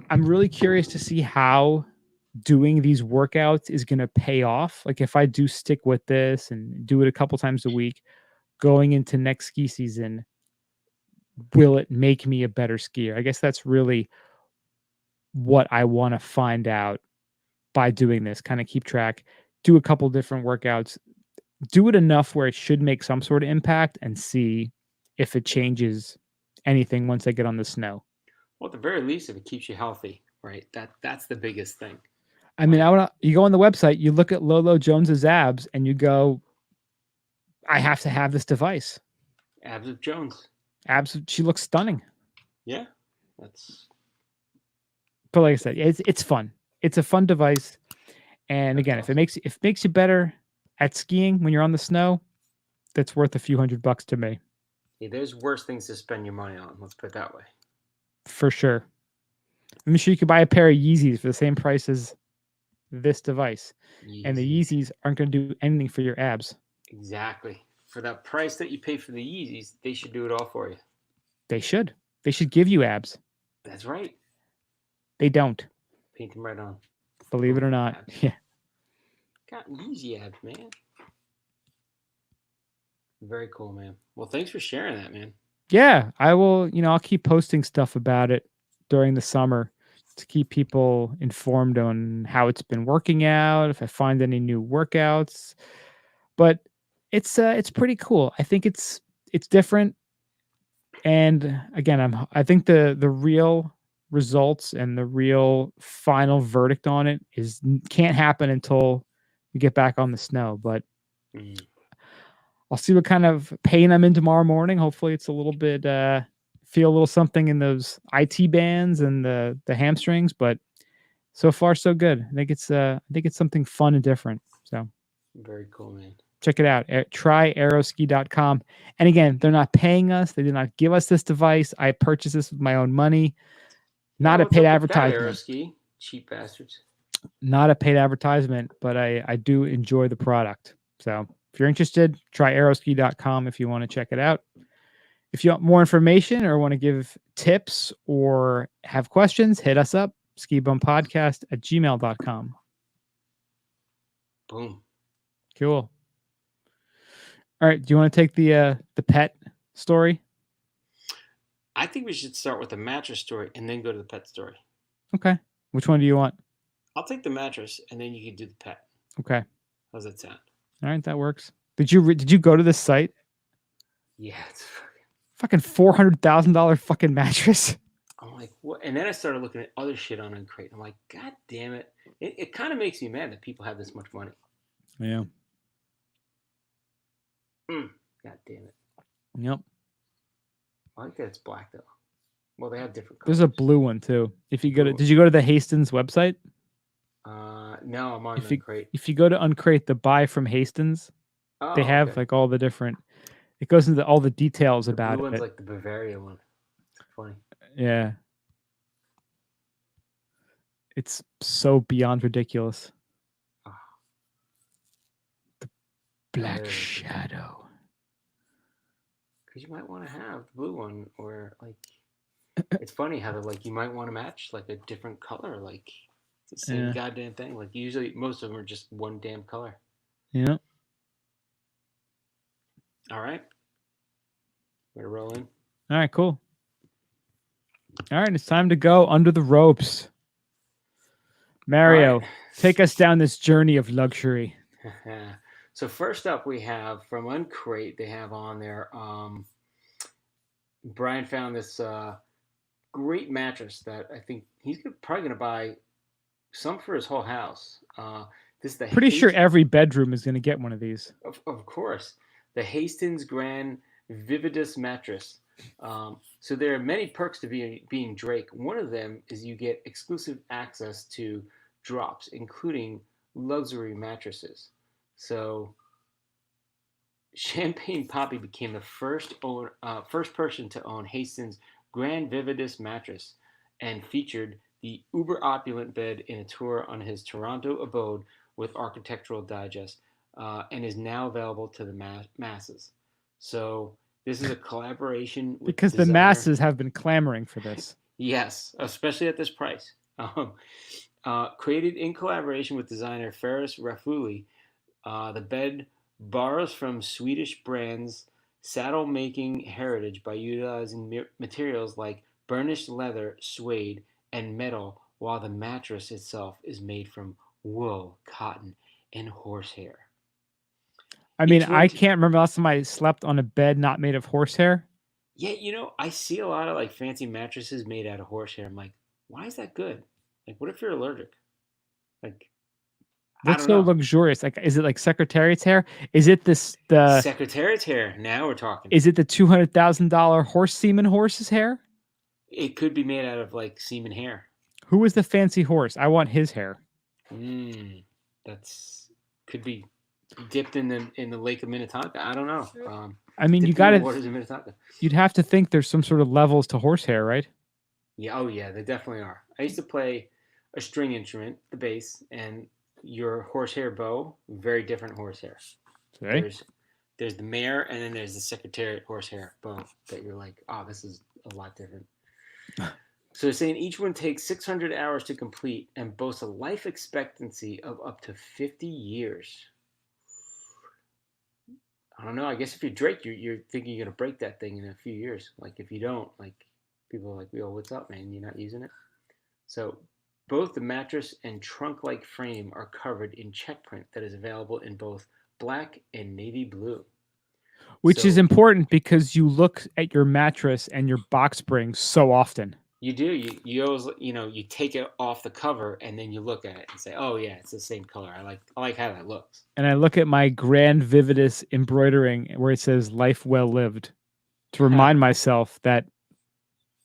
I'm really curious to see how doing these workouts is going to pay off. Like if I do stick with this and do it a couple times a week going into next ski season, will it make me a better skier? I guess that's really what I want to find out by doing this. Kind of keep track, do a couple different workouts, do it enough where it should make some sort of impact and see if it changes anything once I get on the snow. well, at the very least, if it keeps you healthy, right? That's the biggest thing. I mean, you go on the website, you look at Lolo Jones's abs, and you go, I have to have this device. Abs of Jones. Abs, she looks stunning. Yeah, that's. But like I said, it's fun. It's a fun device, and again, Awesome. if it makes you better at skiing when you're on the snow, that's worth a few $100 to me. Yeah, there's worse things to spend your money on. Let's put it that way. For sure. I'm sure you could buy a pair of Yeezys for the same price as this device. And the Yeezys aren't going to do anything for your abs. Exactly. For that price that you pay for the Yeezys, they should do it all for you. They should. They should give you abs. That's right. They don't. Paint them right on. Believe it or not. Abs. Yeah. Got easy abs, man. Very cool, man. Well, thanks for sharing that, man. Yeah, I will, I'll keep posting stuff about it during the summer to keep people informed on how it's been working out, if I find any new workouts. But it's pretty cool. I think it's different. And again, I think the real results and the real final verdict on it can't happen until we get back on the snow. But I'll see what kind of pain I'm in tomorrow morning. Hopefully, it's a little bit feel a little something in those IT bands and the hamstrings. But so far, so good. I think it's something fun and different. So very cool, man. Check it out. Try aeroski.com. And again, they're not paying us. They did not give us this device. I purchased this with my own money. Not a paid advertisement. Aero Ski, cheap bastards. Not a paid advertisement, but I do enjoy the product. So if you're interested, try aeroski.com if you want to check it out. If you want more information or want to give tips or have questions, hit us up, skibumpodcast@gmail.com. Boom. Cool. All right. Do you want to take the pet story? I think we should start with the mattress story and then go to the pet story. Okay. Which one do you want? I'll take the mattress and then you can do the pet. Okay. How's that sound? All right, that works. Did you go to this site? Yeah, it's fucking $400,000 fucking mattress. I'm like, what? And then I started looking at other shit on Uncrate. I'm like, God damn it! It kind of makes me mad that people have this much money. Yeah. God damn it. Yep. I like that it's black though. Well, they have different colors. There's a blue one too. If you go to, did you go to the Hastings website? No, I'm on Uncrate. If you go to Uncrate, the buy from Hastings, they have like all the different. It goes into all the details about it. The blue one's like the Bavaria one. It's funny. Yeah. It's so beyond ridiculous. Oh. The Black Shadow. Because you might want to have the blue one, or like, it's funny how they're like, you might want to match like a different color. Like, it's the same goddamn thing. Like, usually most of them are just one damn color. Yeah. All right. We're rolling. All right, cool. All right, it's time to go under the ropes. Mario, take us down this journey of luxury. So first up, we have from Uncrate. They have on there. Brian found this great mattress that I think he's probably going to buy some for his whole house. This is the pretty sure every bedroom is going to get one of these. Of course, the Hastings Grand Vividus mattress. So there are many perks to being Drake. One of them is you get exclusive access to drops, including luxury mattresses. So Champagne Poppy became the first person to own Hastings' Grand Vividus mattress, and featured the uber opulent bed in a tour on his Toronto abode with Architectural Digest, and is now available to the masses. So this is a collaboration with Because the designer. masses have been clamoring for this. Yes, especially at this price. Created in collaboration with designer Ferris Rafuli, the bed borrows from Swedish brands' saddle making heritage by utilizing materials like burnished leather, suede, and metal, while the mattress itself is made from wool, cotton, and horsehair. I mean, Each one, I can't remember last time I slept on a bed not made of horsehair. yeah, I see a lot of like fancy mattresses made out of horsehair. I'm like, why is that good? Like, what if you're allergic? Like, I What's don't so know. luxurious? Like, is it like Secretariat's hair? Is it this the? Secretariat's hair. Now we're talking. Is it the $200,000 horse semen horse's hair? It could be made out of like semen hair. Who was the fancy horse? I want his hair. That's could be dipped in the lake of Minnetonka. I don't know. I mean, you Dipped in the got waters to. of Minnetonka. You'd have to think there's some sort of levels to horsehair, right? Yeah. Oh yeah. They definitely are. I used to play a string instrument, the bass, and your horsehair bow. Very different horsehair. Okay. There's the mare, and then there's the secretariat horsehair bow. That you're like, oh, this is a lot different. So they're saying each one takes 600 hours to complete and boasts a life expectancy of up to 50 years. I don't know. I guess if you're Drake, you're thinking you're gonna break that thing in a few years. Like if you don't, like people are like, "Yo, what's up, man? You're not using it." So both the mattress and trunk-like frame are covered in check print that is available in both black and navy blue. Which is So important because you look at your mattress and your box springs so often. you do. You always you take it off the cover and then you look at it and say, "Oh yeah, it's the same color. I like how that looks." And I look at my Grand Vividus embroidering where it says "Life Well Lived" to remind myself that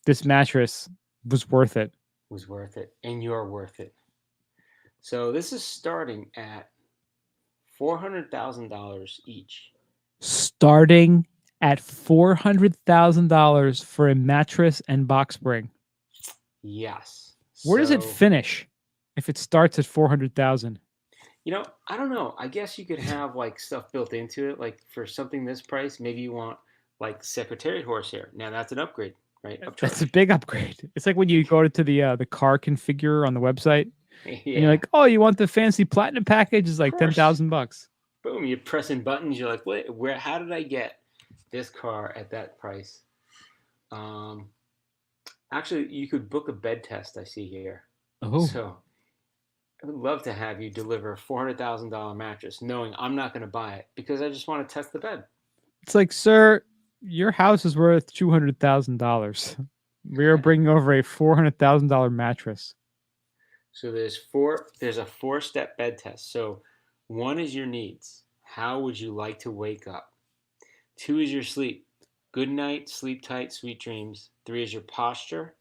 this mattress was worth it. Was worth it, and you're worth it. So this is starting at $400,000 each. Starting at $400,000 for a mattress and box spring. Yes. Where does it So, finish if it starts at 400,000? I don't know. I guess you could have like stuff built into it. Like for something this price, maybe you want like Secretariat horsehair. Now that's an upgrade, right? That's a Upcharge. big upgrade. It's like when you go to the car configure on the website and you're Yeah, like, "Oh, you want the fancy platinum package?" It's of like course. $10,000. Boom, you're pressing buttons. You're like, wait, where? How did I get this car at that price? Um, Actually, you could book a bed test. I see here. Oh, So I would love to have you deliver a $400,000 mattress, knowing I'm not going to buy it because I just want to test the bed. it's like, sir, your house is worth $200,000. We are bringing over a $400,000 mattress. So There's a four-step bed test. So one is your needs. How would you like to wake up? Two is your sleep. Good night, sleep tight, sweet dreams. Three is your posture.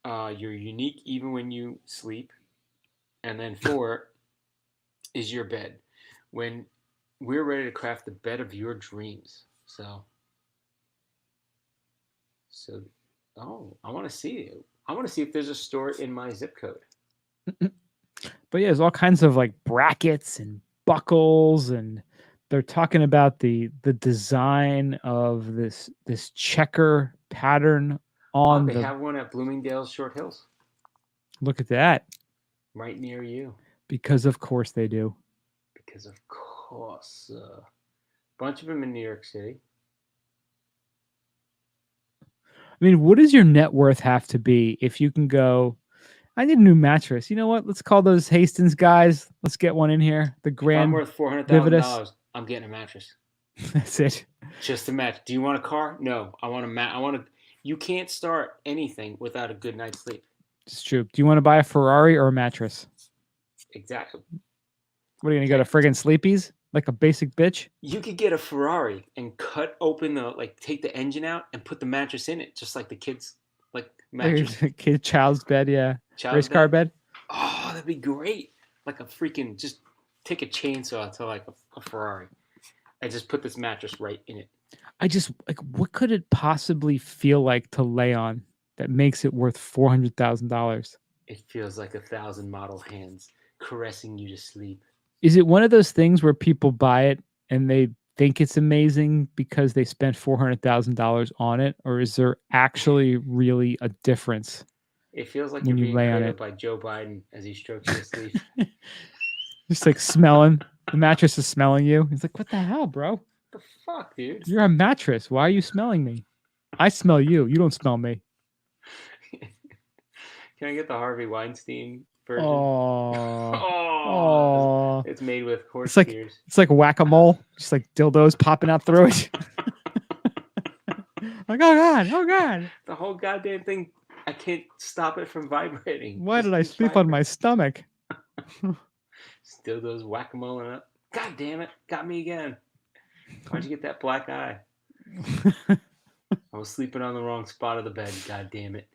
You're unique even when you sleep. And then four is your bed. When we're ready to craft the bed of your dreams. So, oh, I want to see it. I want to see if there's a store in my zip code. But yeah, there's all kinds of like brackets and buckles, and they're talking about the design of this checker pattern Oh, on they the. have one at Bloomingdale's Short Hills, Look at that, right near you. because of course they do. Because of course, bunch of them in New York City. I mean, what does your net worth have to be if you can go? I need a new mattress. You know what? Let's call those Hastings guys. Let's get one in here. The If I'm Grand worth Vividus. $400,000, I'm getting a mattress. That's it. Just a match. Do you want a car? No, I want a mat. I want to. You can't start anything without a good night's sleep. It's true. Do you want to buy a Ferrari or a mattress? Exactly. What are you gonna go to friggin' Sleepy's like a basic bitch? You could get a Ferrari and cut open take the engine out and put the mattress in it, just like the kids like mattress Kid child's bed, yeah. child's Race car bed. Oh, that'd be great. Like a freaking just take a chainsaw to like a Ferrari. I just put this mattress right in it. I just like, what could it possibly feel like to lay on that makes it worth $400,000? It feels like 1,000 model hands caressing you to sleep. Is it one of those things where people buy it and they think it's amazing because they spent $400,000 on it, or is there actually really a difference It feels like when you're you being lay on cradled it? by Joe Biden as he strokes you to sleep. Just like smelling. The mattress is smelling you. It's like, what the hell, bro? The fuck, dude? You're a mattress. Why are you smelling me? I smell you. You don't smell me. Can I get the Harvey Weinstein version? Oh, Oh, oh. it's made with horse It's like tears. it's like whack-a-mole, just like dildos popping out through it. Like, oh god, oh god. The whole goddamn thing, I can't stop it from vibrating. Why Just did I keeps sleep on my vibrating. stomach? Still goes whack-a-mole up. God damn it, got me again. Why'd you get that black eye? I was sleeping on the wrong spot of the bed. God damn it.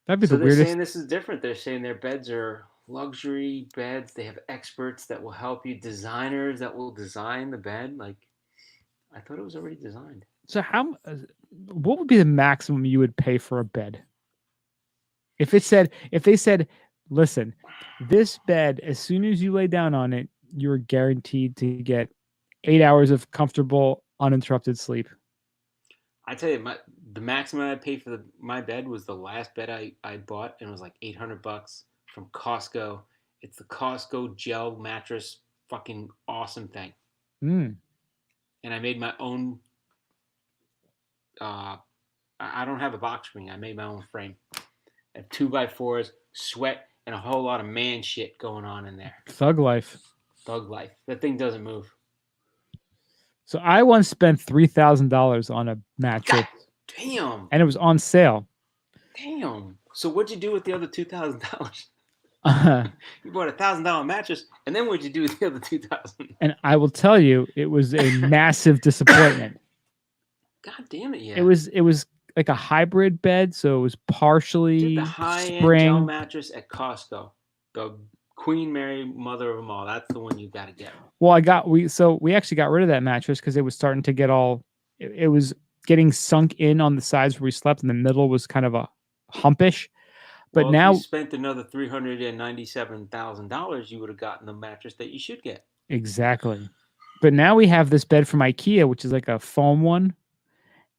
That'd be So the they're weirdest. saying this is different. They're saying their beds are luxury beds. They have experts that will help you, designers that will design the bed. Like, I thought it was already designed. So what would be the maximum you would pay for a bed? If they said, listen, this bed, as soon as you lay down on it, you're guaranteed to get 8 hours of comfortable, uninterrupted sleep. I tell you, the maximum I paid for my bed was the last bed I bought, and it was like $800 from Costco. It's the Costco gel mattress, fucking awesome thing. Mm. And I made my own. I don't have a box spring. I made my own frame. I have 2x4s, sweat, and a whole lot of man shit going on in there. Thug life. Thug life. That thing doesn't move. So I once spent $3,000 on a mattress. God damn. And it was on sale. Damn. So what'd you do with the other $2,000? Uh, You bought $1,000 mattress, and then what'd you do with the other 2,000? and I will tell you, it was a massive disappointment. God damn it! Yeah. It was like a hybrid bed, so it was partially Did the high-end spring. gel mattress at Costco, the Queen Mary, mother of them all. That's the one you got to get. Well, we actually got rid of that mattress because it was starting to get all. It was getting sunk in on the sides where we slept, and the middle was kind of a humpish. But Well, now if you spent another $397,000, you would have gotten the mattress that you should get. exactly. But now we have this bed from IKEA, which is like a foam one,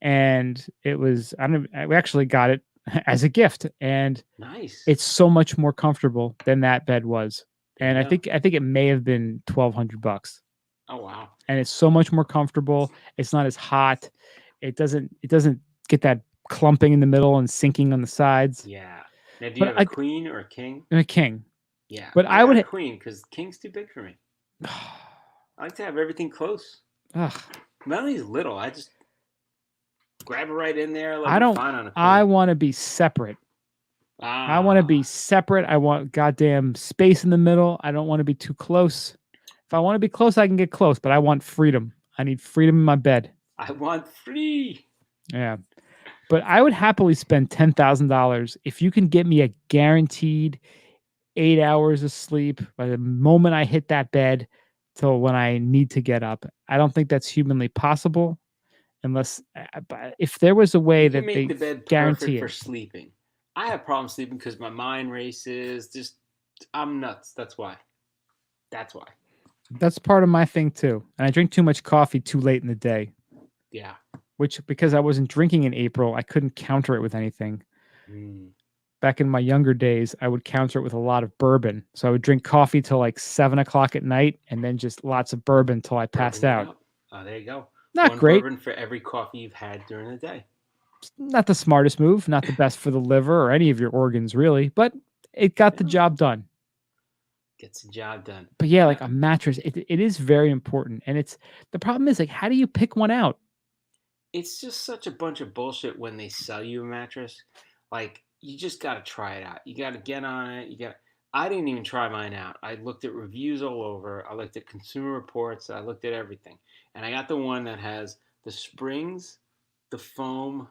and we actually got it as a gift, and Nice. it's so much more comfortable than that bed was. And Yeah. I think it may have been $1,200. Oh wow. And it's so much more comfortable. It's not as hot. It doesn't get that clumping in the middle and sinking on the sides. Yeah. Now, do you But have a queen or a king? I'm a king. Yeah. But I got would a queen because king's too big for me. I like to have everything close. Ugh, Melanie's little. I just grab her right in there. Like I don't. fine on a queen. I want to be separate. I want to be separate. I want goddamn space in the middle. I don't want to be too close. If I want to be close, I can get close, but I want freedom. I need freedom in my bed. I want free. Yeah. But I would happily spend $10,000 if you can get me a guaranteed 8 hours of sleep by the moment I hit that bed till when I need to get up. I don't think that's humanly possible unless if there was a way You that make they the bed guarantee perfect for it. sleeping. I have problems sleeping because my mind races. I'm nuts. That's why. That's why. That's part of my thing too. And I drink too much coffee too late in the day. Yeah. Which, because I wasn't drinking in April, I couldn't counter it with anything. Mm. Back in my younger days, I would counter it with a lot of bourbon. So I would drink coffee till like 7 o'clock at night and then just lots of bourbon till I passed out. Oh, there you go. Not One great. bourbon for every coffee you've had during the day. Not the smartest move, not the best for the liver or any of your organs, really, but it got the job done. Gets the job done. But yeah, like a mattress, it is very important. And the problem is, like, how do you pick one out? It's just such a bunch of bullshit when they sell you a mattress. Like, you just got to try it out. You got to get on it. I didn't even try mine out. I looked at reviews all over. I looked at Consumer Reports. I looked at everything. And I got the one that has the springs, the foam,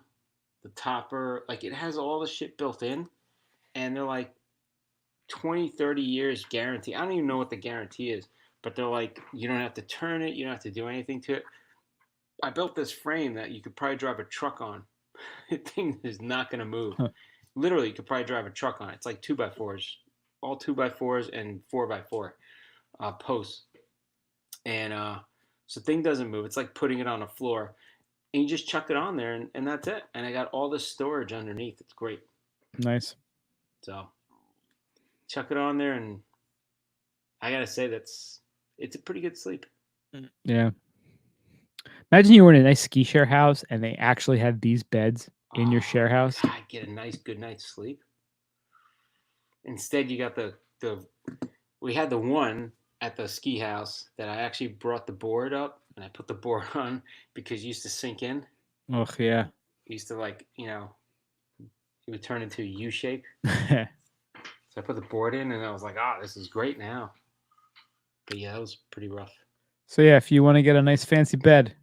the topper. Like, it has all the shit built in. And they're like 20, 30 years guarantee. I don't even know what the guarantee is. but they're like, you don't have to turn it, you don't have to do anything to it. I built this frame that you could probably drive a truck on. The thing is not going to move. Huh. Literally, you could probably drive a truck on it. It's like 2x4s, all 2x4s and 4x4 posts. And so the thing doesn't move. It's like putting it on a floor. And you just chuck it on there, and that's it. And I got all this storage underneath. It's great. Nice. So chuck it on there, and I got to say, it's a pretty good sleep. Yeah. Imagine you were in a nice ski share house and they actually had these beds in your share house. God, get a nice, good night's sleep. Instead, you got we had the one at the ski house that I actually brought the board up and I put the board on because it used to sink in. Oh, yeah. It used to it would turn into a U shape. So I put the board in and I was like, this is great now. But yeah, that was pretty rough. yeah, if you want to get a nice fancy bed,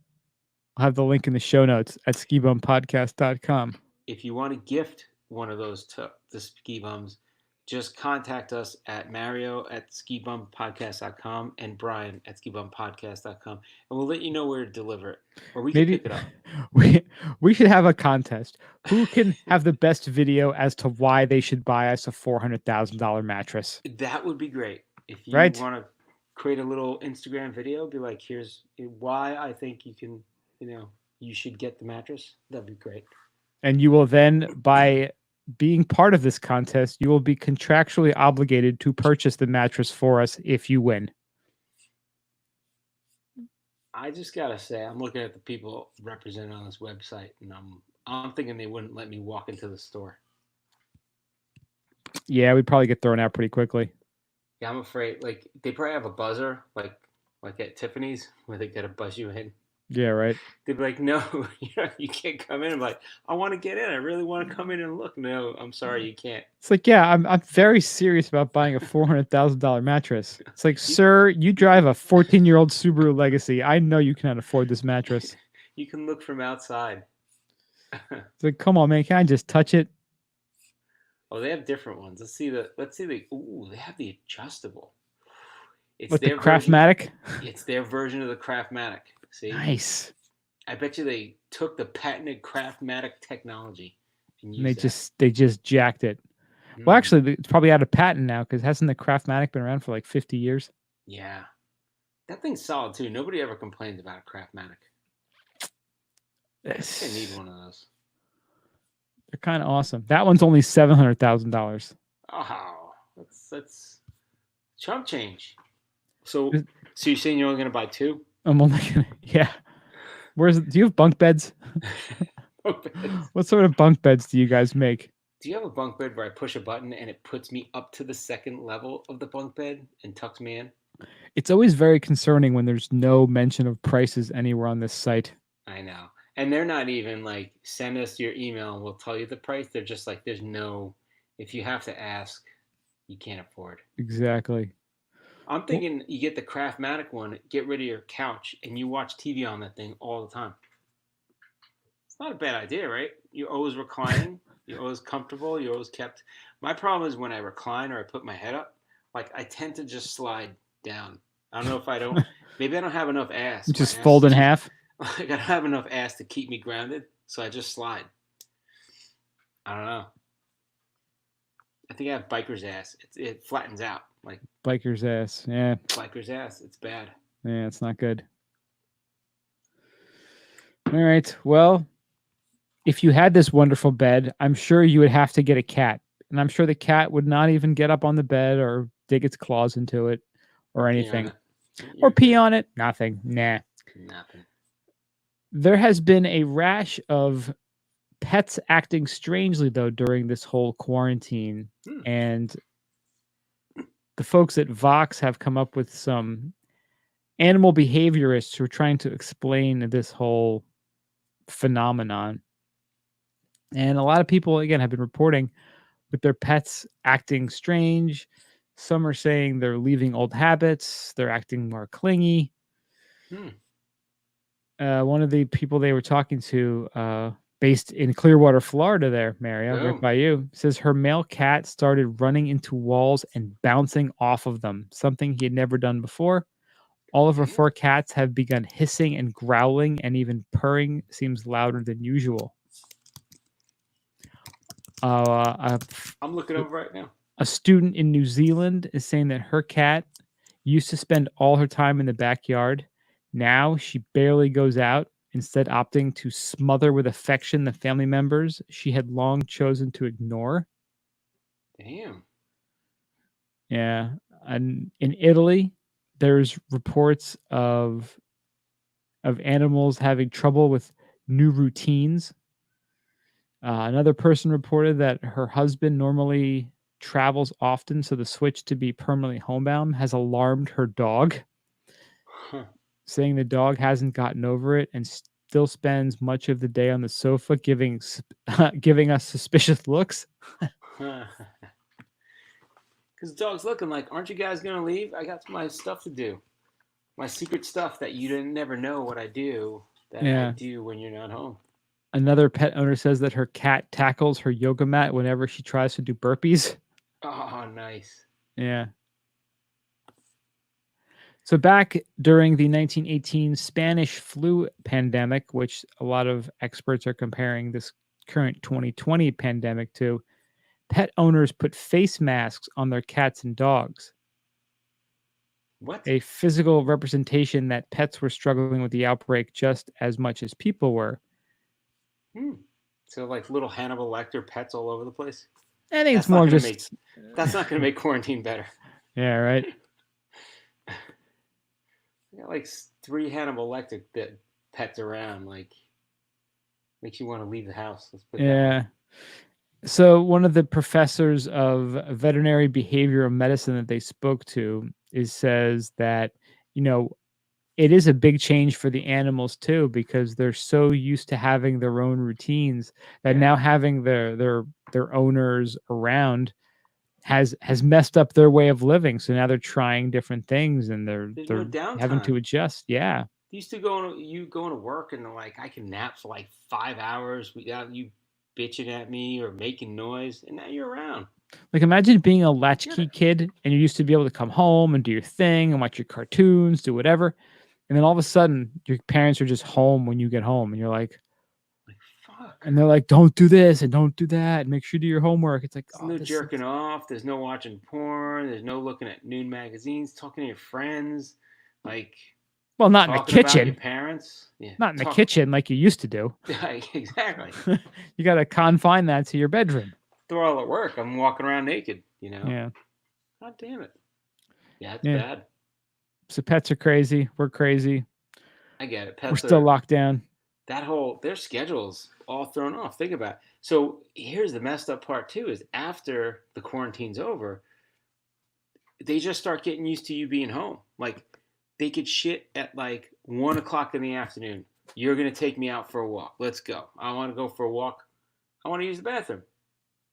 I'll have the link in the show notes at skibumpodcast.com. If you want to gift one of those to the Ski Bums, just contact us at Mario at skibumpodcast.com and Brian at skibumpodcast.com, and we'll let you know where to deliver it, or we can pick it up. We should have a contest. Who can have the best video as to why they should buy us a $400,000 mattress? That would be great. If you Right? want to create a little Instagram video, be like, here's why I think you can, you should get the mattress. That'd be great. And you will then, by being part of this contest, you will be contractually obligated to purchase the mattress for us if you win. I just gotta say, I'm looking at the people represented on this website, and I'm thinking they wouldn't let me walk into the store. Yeah, we'd probably get thrown out pretty quickly. Yeah, I'm afraid. Like, they probably have a buzzer, like at Tiffany's, where they gotta buzz you in. Yeah, right. They'd be like, no, you can't come in. I'm like, I want to get in. I really want to come in and look. No, I'm sorry, you can't. It's like, yeah, I'm very serious about buying a $400,000 mattress. It's like, sir, you drive a 14-year-old Subaru Legacy. I know you cannot afford this mattress. You can look from outside. It's like, come on, man, can I just touch it? Oh, they have different ones. Let's see ooh, they have the adjustable. It's With the Craftmatic? It's their version of the Craftmatic. See? Nice. I bet you they took the patented Craftmatic technology and used they just jacked it. Well, actually, it's probably out of patent now because hasn't the Craftmatic been around for like 50 years? Yeah. That thing's solid too. Nobody ever complains about a Craftmatic. I need one of those. They're kind of awesome. That one's only $700,000. Oh, that's chump change. So you're saying you're only going to buy two? I'm only gonna, yeah. Do you have bunk beds? Bunk beds. What sort of bunk beds do you guys make? Do you have a bunk bed where I push a button and it puts me up to the second level of the bunk bed and tucks me in? It's always very concerning when there's no mention of prices anywhere on this site. I know. And they're not even like, send us your email and we'll tell you the price. They're just like, if you have to ask, you can't afford. Exactly. I'm thinking you get the Craftmatic one, get rid of your couch, and you watch TV on that thing all the time. It's not a bad idea, right? You're always reclining. You're always comfortable. You're always kept. My problem is when I recline or I put my head up, like I tend to just slide down. I don't know if maybe I don't have enough ass. Just fold in half? Like I don't have enough ass to keep me grounded, so I just slide. I don't know. I think I have biker's ass. It flattens out. Like biker's ass. Yeah. Biker's ass. It's bad. Yeah, it's not good. All right. Well, if you had this wonderful bed, I'm sure you would have to get a cat. And I'm sure the cat would not even get up on the bed or dig its claws into it or anything. Or pee on it. Nothing. Nah. Nothing. There has been a rash of pets acting strangely, though, during this whole quarantine. And the folks at Vox have come up with some animal behaviorists who are trying to explain this whole phenomenon. And a lot of people, again, have been reporting with their pets acting strange. Some are saying they're leaving old habits. They're acting more clingy. One of the people they were talking to, based in Clearwater, Florida there, Mario, right by you, says her male cat started running into walls and bouncing off of them, something he had never done before. All of her Damn. 4 cats have begun hissing and growling, and even purring seems louder than usual. I'm looking over right now. A student in New Zealand is saying that her cat used to spend all her time in the backyard. Now she barely goes out, instead opting to smother with affection the family members she had long chosen to ignore. Damn. Yeah. And in Italy, there's reports of animals having trouble with new routines. Another person reported that her husband normally travels often, so the switch to be permanently homebound has alarmed her dog, Huh. saying the dog hasn't gotten over it and still spends much of the day on the sofa giving us suspicious looks. Because the dog's looking like, aren't you guys going to leave? I got my stuff to do. My secret stuff that you didn't never know what I do that I do when you're not home. Another pet owner says that her cat tackles her yoga mat whenever she tries to do burpees. Oh, nice. Yeah. So back during the 1918 Spanish flu pandemic, which a lot of experts are comparing this current 2020 pandemic to, pet owners put face masks on their cats and dogs. What? A physical representation that pets were struggling with the outbreak just as much as people were. So like little Hannibal Lecter pets all over the place? I think it's more just... That's not going to make quarantine better. Yeah, right? I got like 3 Hannibal Lecter pets around. Like, makes you want to leave the house. Let's put it that way. So one of the professors of veterinary behavioral medicine that they spoke to says that, it is a big change for the animals too, because they're so used to having their own routines that now having their owners around has messed up their way of living. So now they're trying different things and they're no having to adjust. Yeah. Used to going to work and like I can nap for like 5 hours without you bitching at me or making noise, and now you're around. Like, imagine being a latchkey kid and you used to be able to come home and do your thing and watch your cartoons, do whatever. And then all of a sudden, your parents are just home when you get home, and you're like, fuck. And they're like, don't do this and don't do that. And make sure you do your homework. It's like, there's no jerking off. There's no watching porn. There's no looking at noon magazines, talking to your friends. Like, well, not in the kitchen. About your parents. Yeah, not in the kitchen like you used to do. Exactly. You got to confine that to your bedroom. They're all at work. I'm walking around naked, Yeah. God damn it. Yeah, it's bad. So pets are crazy. We're crazy. I get it. We're still locked down. Their schedule's all thrown off. Think about it. So here's the messed up part too, is after the quarantine's over, they just start getting used to you being home. Like, they could shit at like 1 o'clock in the afternoon. You're going to take me out for a walk. Let's go. I want to go for a walk. I want to use the bathroom.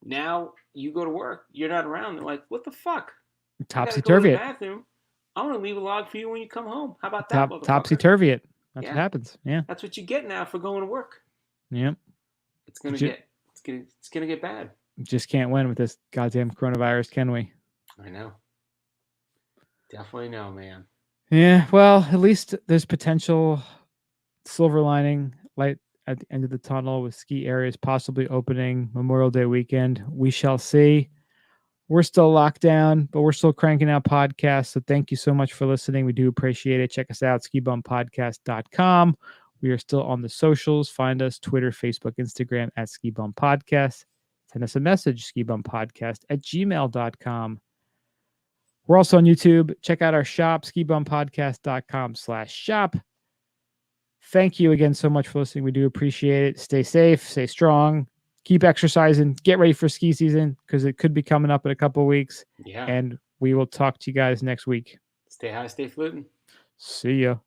Now you go to work. You're not around. They're like, what the fuck? Topsy-turvy. Bathroom. I want to leave a log for you when you come home. How about that? Topsy-turvy it. That's what happens. Yeah. That's what you get now for going to work. Yep. It's gonna get bad. Just can't win with this goddamn coronavirus, can we? I know. Definitely no, man. Yeah, well, at least there's potential silver lining, light at the end of the tunnel, with ski areas possibly opening Memorial Day weekend. We shall see. We're still locked down, but we're still cranking out podcasts. So thank you so much for listening. We do appreciate it. Check us out, skibumpodcast.com. We are still on the socials. Find us Twitter, Facebook, Instagram at Ski Bum Podcast. Send us a message, skibumpodcast@gmail.com. We're also on YouTube. Check out our shop, skibumpodcast.com/shop. Thank you again so much for listening. We do appreciate it. Stay safe, stay strong, keep exercising, get ready for ski season because it could be coming up in a couple of weeks. Yeah. And we will talk to you guys next week. Stay high, stay fluting. See ya.